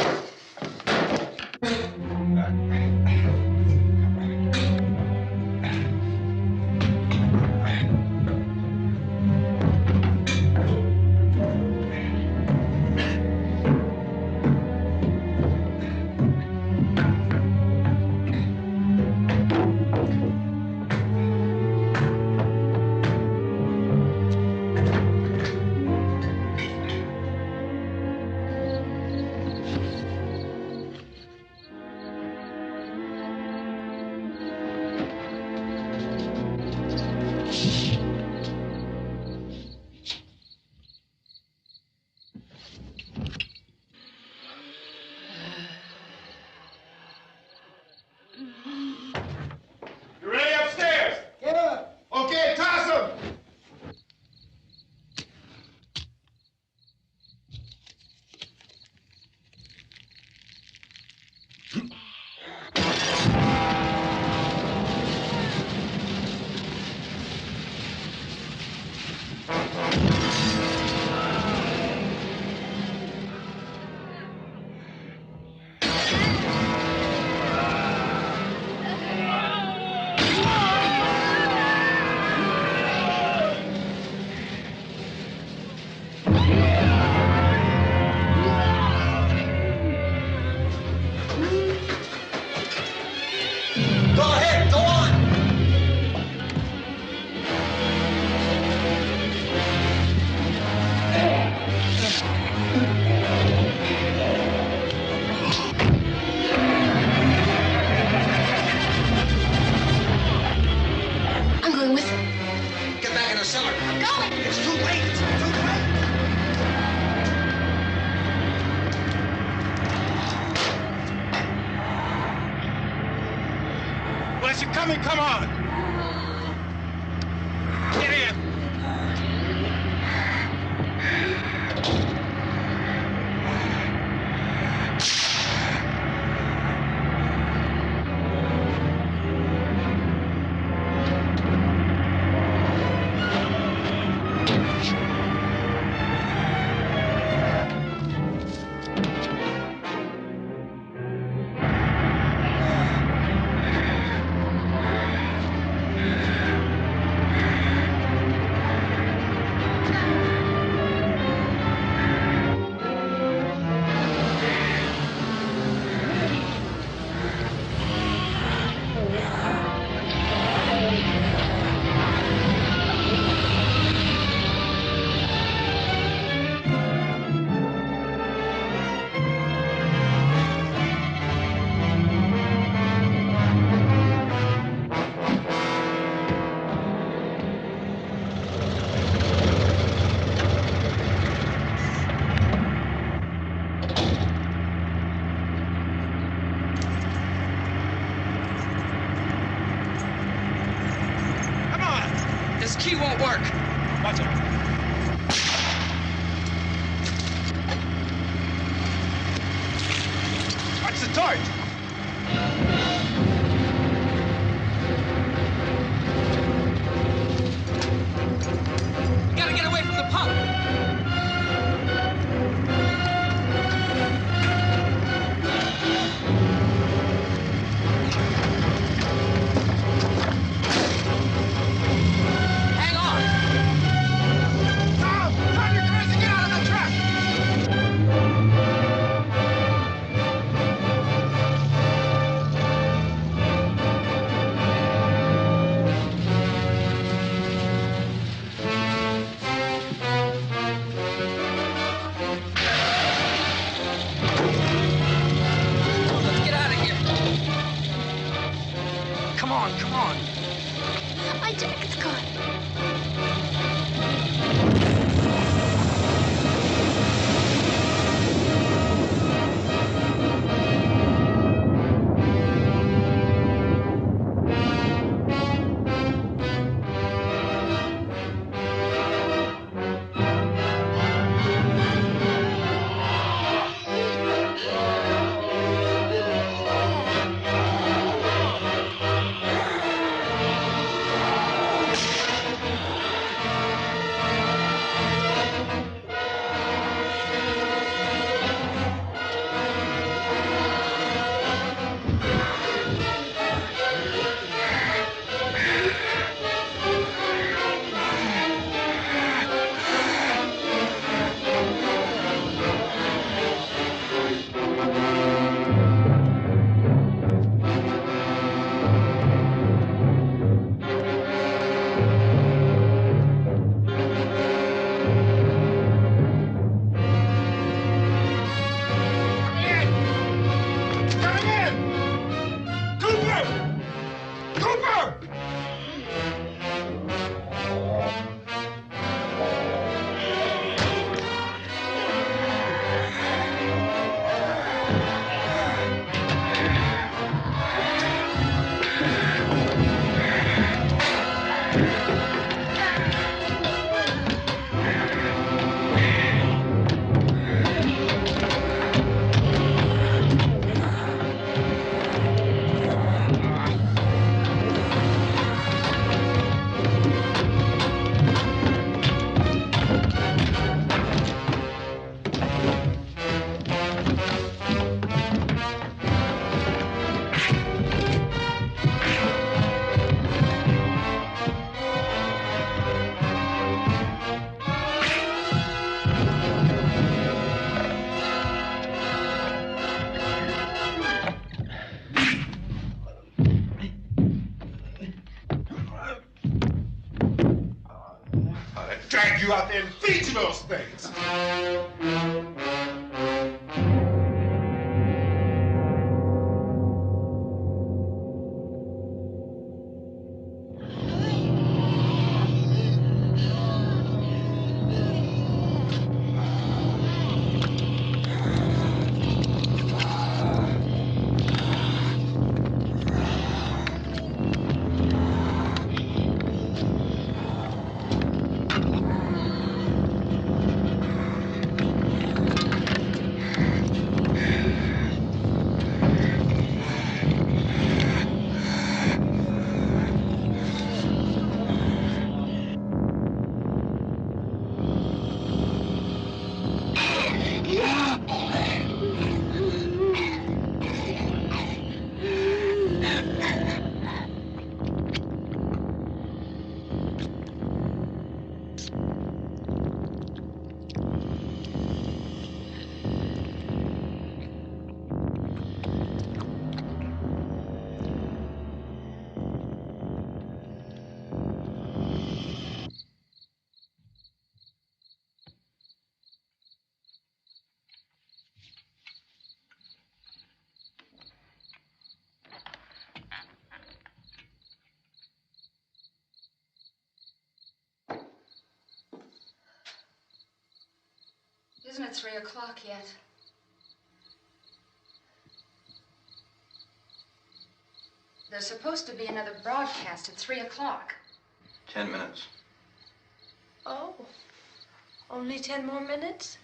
coming, come on! Get in! You out there and feed you those things. Isn't it 3 o'clock yet? There's supposed to be another broadcast at 3 o'clock. 10 minutes. Oh, only 10 more minutes?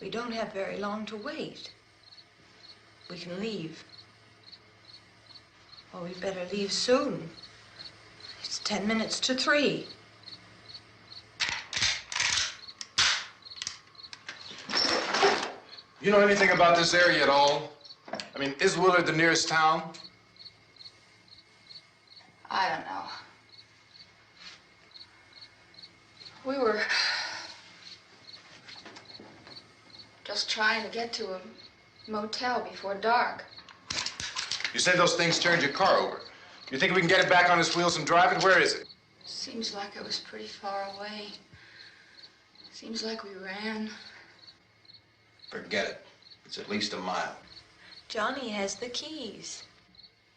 We don't have very long to wait. We can leave. Oh, we better leave soon. It's 10 minutes to 3. You know anything about this area at all? I mean, is Willard the nearest town? I don't know. We were just trying to get to a motel before dark. You said those things turned your car over. You think we can get it back on its wheels and drive it? Where is it? Seems like it was pretty far away. Seems like we ran. Forget it. It's at least a mile. Johnny has the keys.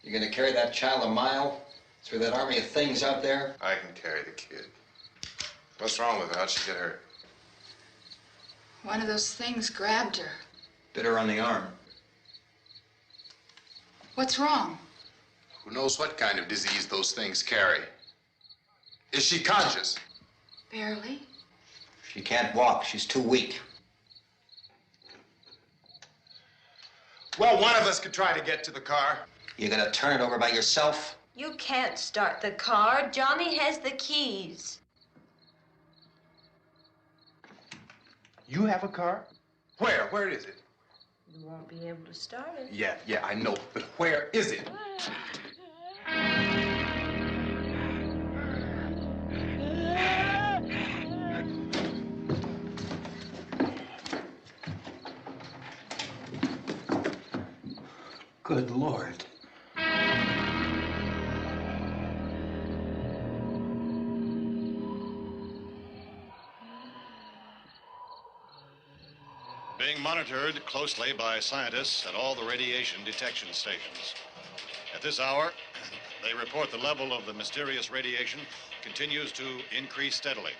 You're gonna carry that child a mile through that army of things out there? I can carry the kid. What's wrong with her? How'd she get hurt? One of those things grabbed her. Bit her on the arm. What's wrong? Who knows what kind of disease those things carry? Is she conscious? Barely. She can't walk. She's too weak. Well, one of us could try to get to the car. You gonna turn it over by yourself? You can't start the car. Johnny has the keys. You have a car? Where? Where is it? You won't be able to start it. Yeah, I know. But where is it? Good Lord. Being monitored closely by scientists at all the radiation detection stations. At this hour, they report the level of the mysterious radiation continues to increase steadily.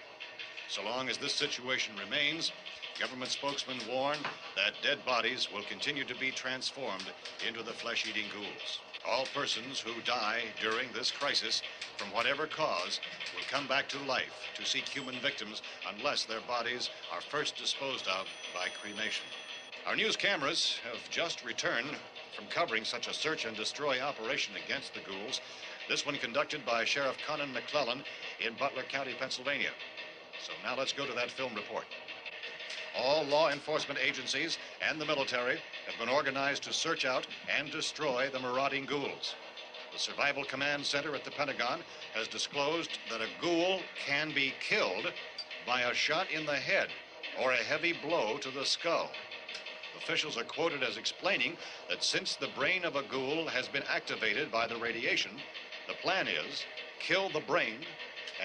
So long as this situation remains, government spokesmen warn that dead bodies will continue to be transformed into the flesh-eating ghouls. All persons who die during this crisis, from whatever cause, will come back to life to seek human victims unless their bodies are first disposed of by cremation. Our news cameras have just returned from covering such a search and destroy operation against the ghouls, this one conducted by Sheriff Conan McClelland in Butler County, Pennsylvania. So now let's go to that film report. All law enforcement agencies and the military have been organized to search out and destroy the marauding ghouls. The Survival Command Center at the Pentagon has disclosed that a ghoul can be killed by a shot in the head or a heavy blow to the skull. Officials are quoted as explaining that since the brain of a ghoul has been activated by the radiation, the plan is kill the brain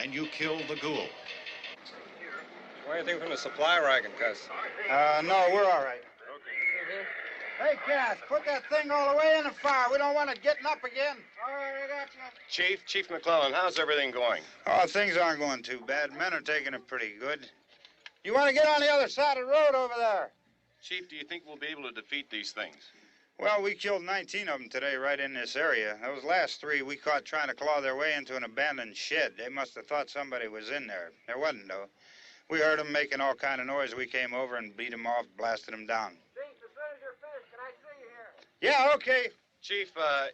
and you kill the ghoul. Anything from the supply wagon, Cuz? No, we're all right. Hey, Cass, put that thing all the way in the fire. We don't want it getting up again. All right, I got you. Chief McClelland, how's everything going? Oh, things aren't going too bad. Men are taking it pretty good. You want to get on the other side of the road over there? Chief, do you think we'll be able to defeat these things? Well, we killed 19 of them today right in this area. Those last 3 we caught trying to claw their way into an abandoned shed. They must have thought somebody was in there. There wasn't, though. We heard them making all kind of noise. We came over and beat them off, blasted them down. Chief, as soon as you're finished, can I see you here? Yeah, okay. Chief,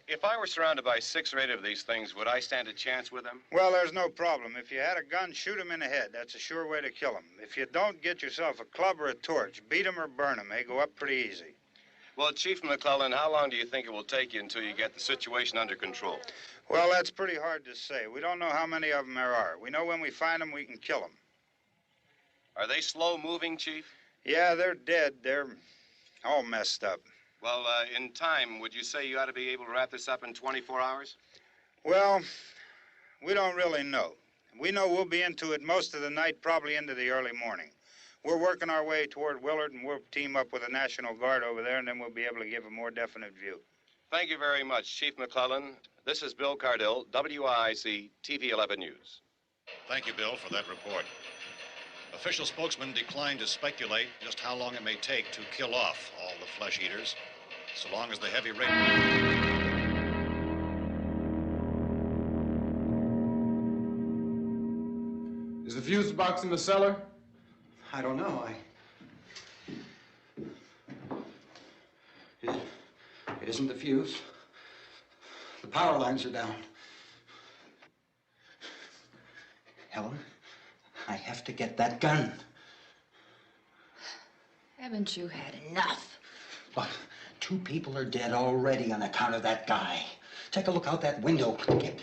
if I were surrounded by 6 or 8 of these things, would I stand a chance with them? Well, there's no problem. If you had a gun, shoot them in the head. That's a sure way to kill them. If you don't, get yourself a club or a torch. Beat them or burn them. They go up pretty easy. Well, Chief McClelland, how long do you think it will take you until you get the situation under control? Well, that's pretty hard to say. We don't know how many of them there are. We know when we find them, we can kill them. Are they slow-moving, Chief? Yeah, they're dead. They're all messed up. Well, in time, would you say you ought to be able to wrap this up in 24 hours? Well, we don't really know. We know we'll be into it most of the night, probably into the early morning. We're working our way toward Willard, and we'll team up with the National Guard over there, and then we'll be able to give a more definite view. Thank you very much, Chief McClelland. This is Bill Cardille, WIC TV 11 News. Thank you, Bill, for that report. Official spokesman declined to speculate just how long it may take to kill off all the flesh eaters, so long as the heavy rain... Is the fuse box in the cellar? I don't know. It isn't the fuse. The power lines are down. Helen, I have to get that gun. Haven't you had enough? Look, 2 people are dead already on account of that guy. Take a look out that window. Get...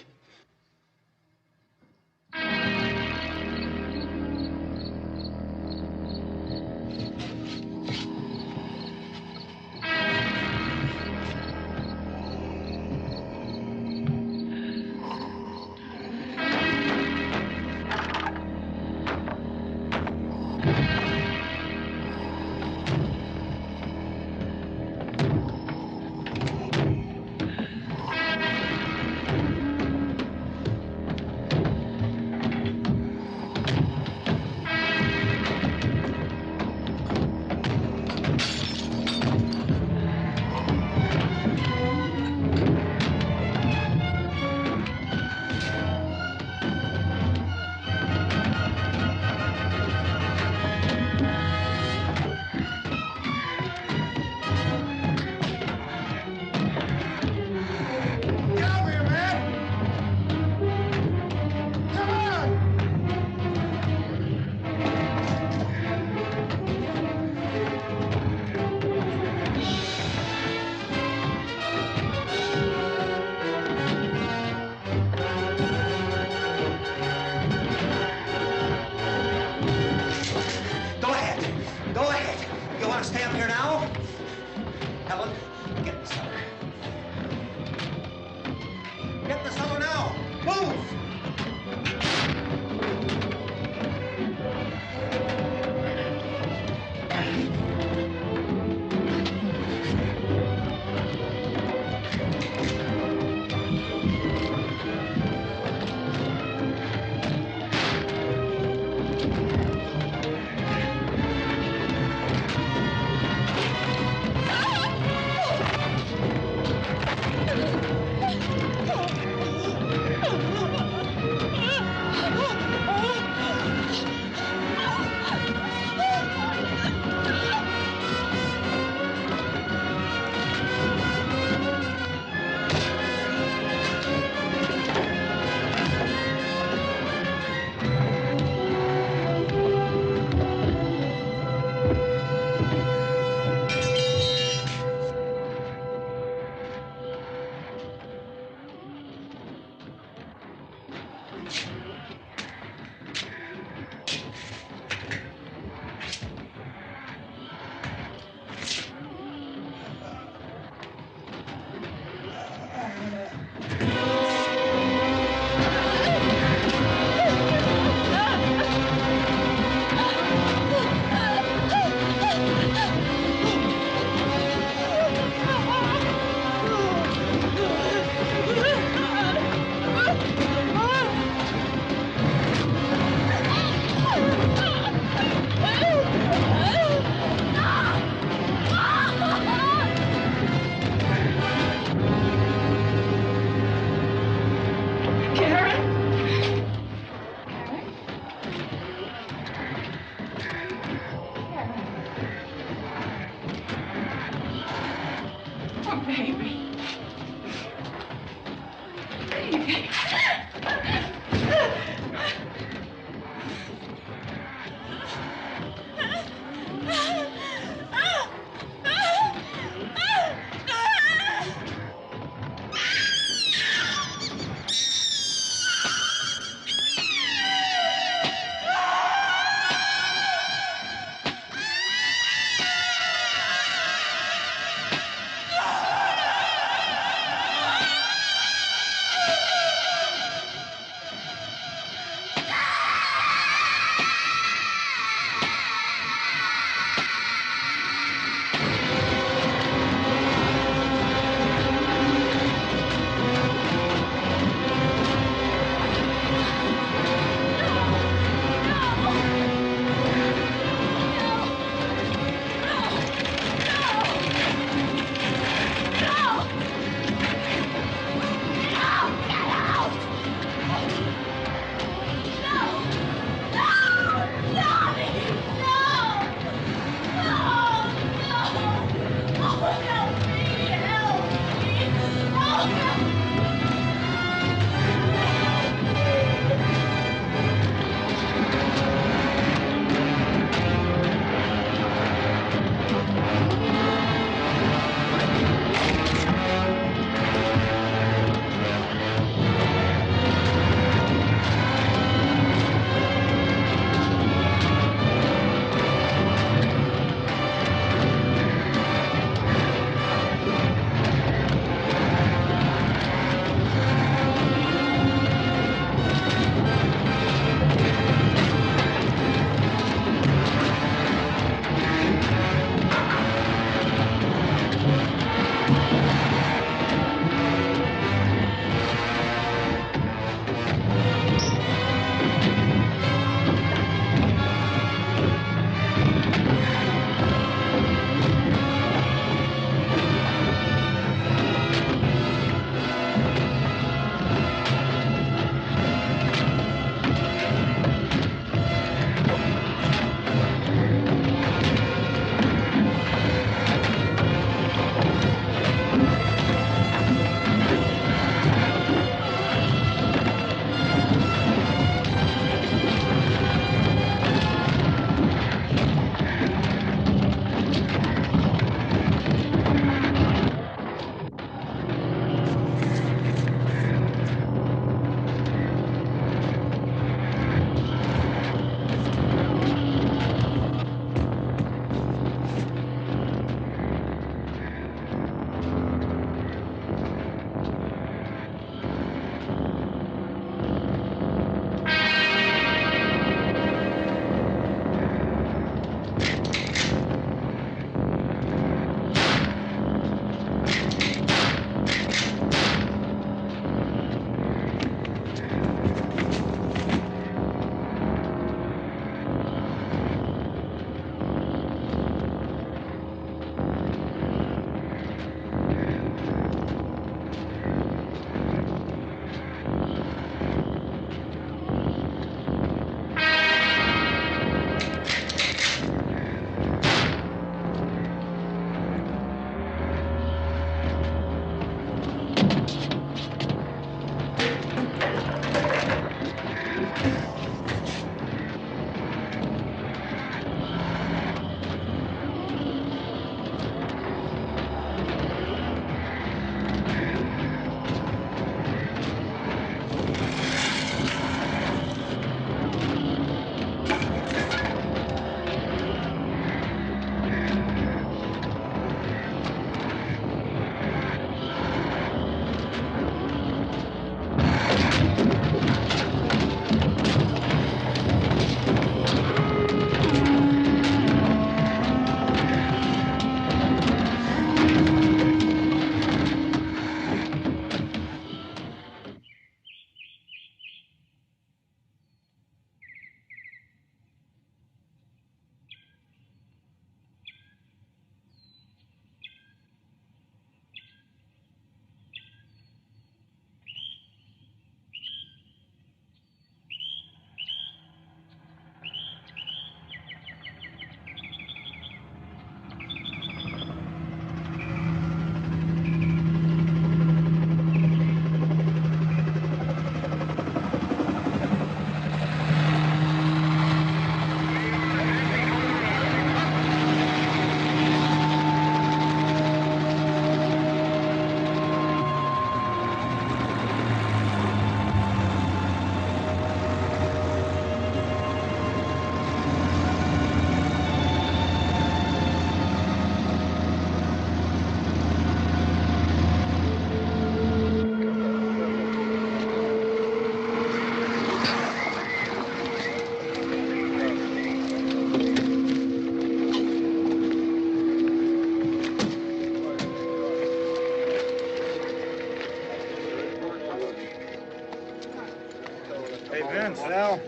Well,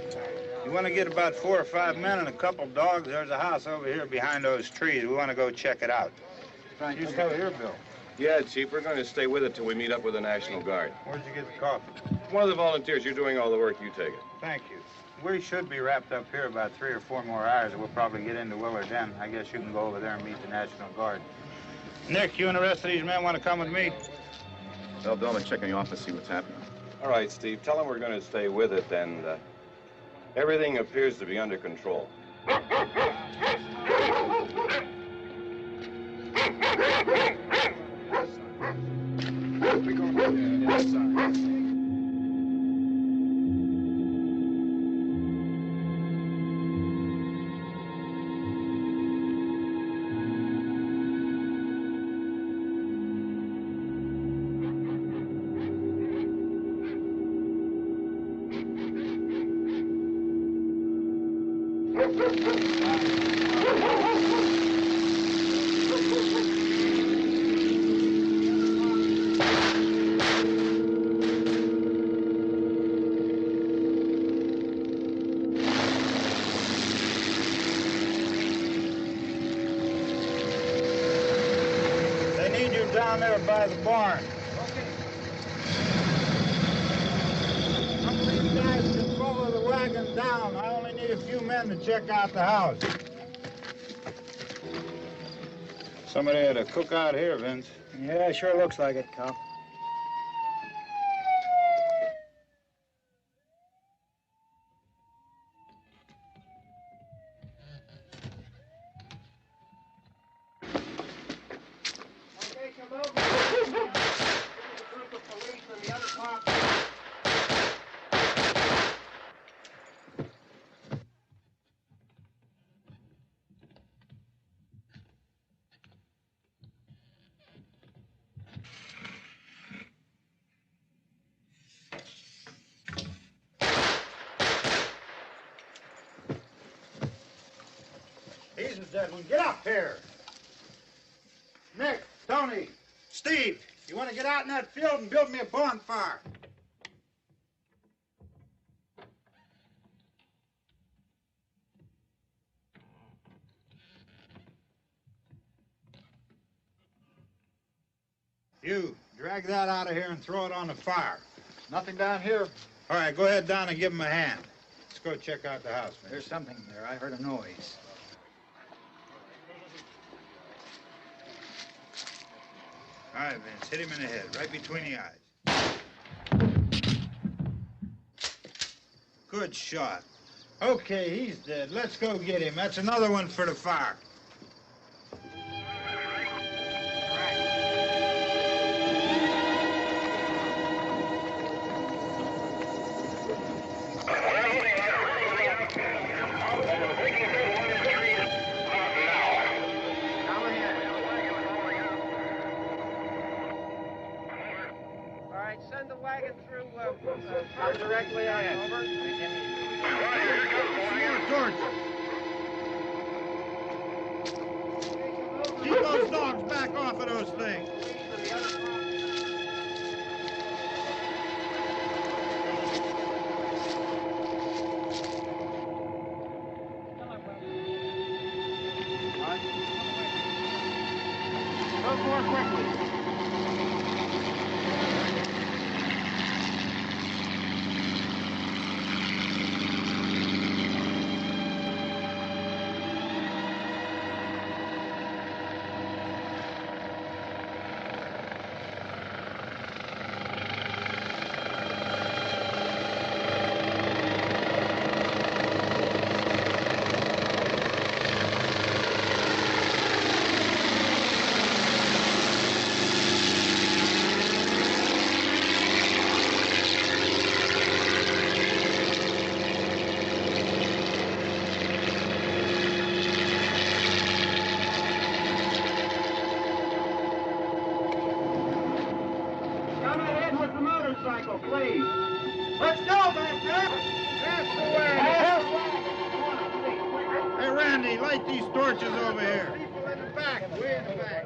you want to get about 4 or 5 men and a couple dogs? There's a house over here behind those trees. We want to go check it out. You still here, Bill? Yeah, Chief, we're going to stay with it till we meet up with the National Guard. Where'd you get the coffee? One of the volunteers. You're doing all the work. You take it. Thank you. We should be wrapped up here about 3 or 4 more hours. We'll probably get into Willard then. I guess you can go over there and meet the National Guard. Nick, you and the rest of these men want to come with me? Tell Bill to check in the office, see what's happening. All right, Steve. Tell him we're going to stay with it, and everything appears to be under control. Down there by the barn. Okay. Some of these guys can follow the wagon down. I only need a few men to check out the house. Somebody had a cook out here, Vince. Yeah, sure looks like it, Carl. Get up here. Nick, Tony, Steve, you want to get out in that field and build me a bonfire? You, drag that out of here and throw it on the fire. Nothing down here. All right, go ahead down and give him a hand. Let's go check out the house, man. There's something there. I heard a noise. All right, Vince, hit him in the head, right between the eyes. Good shot. Okay, he's dead. Let's go get him. That's another one for the fire. Send the wagon through directly out. Over. Keep those dogs back off of those things. Go more quickly. Please. Let's go back there. That's the way. Hey, Randy, light these torches over here. People in the back, way in the back.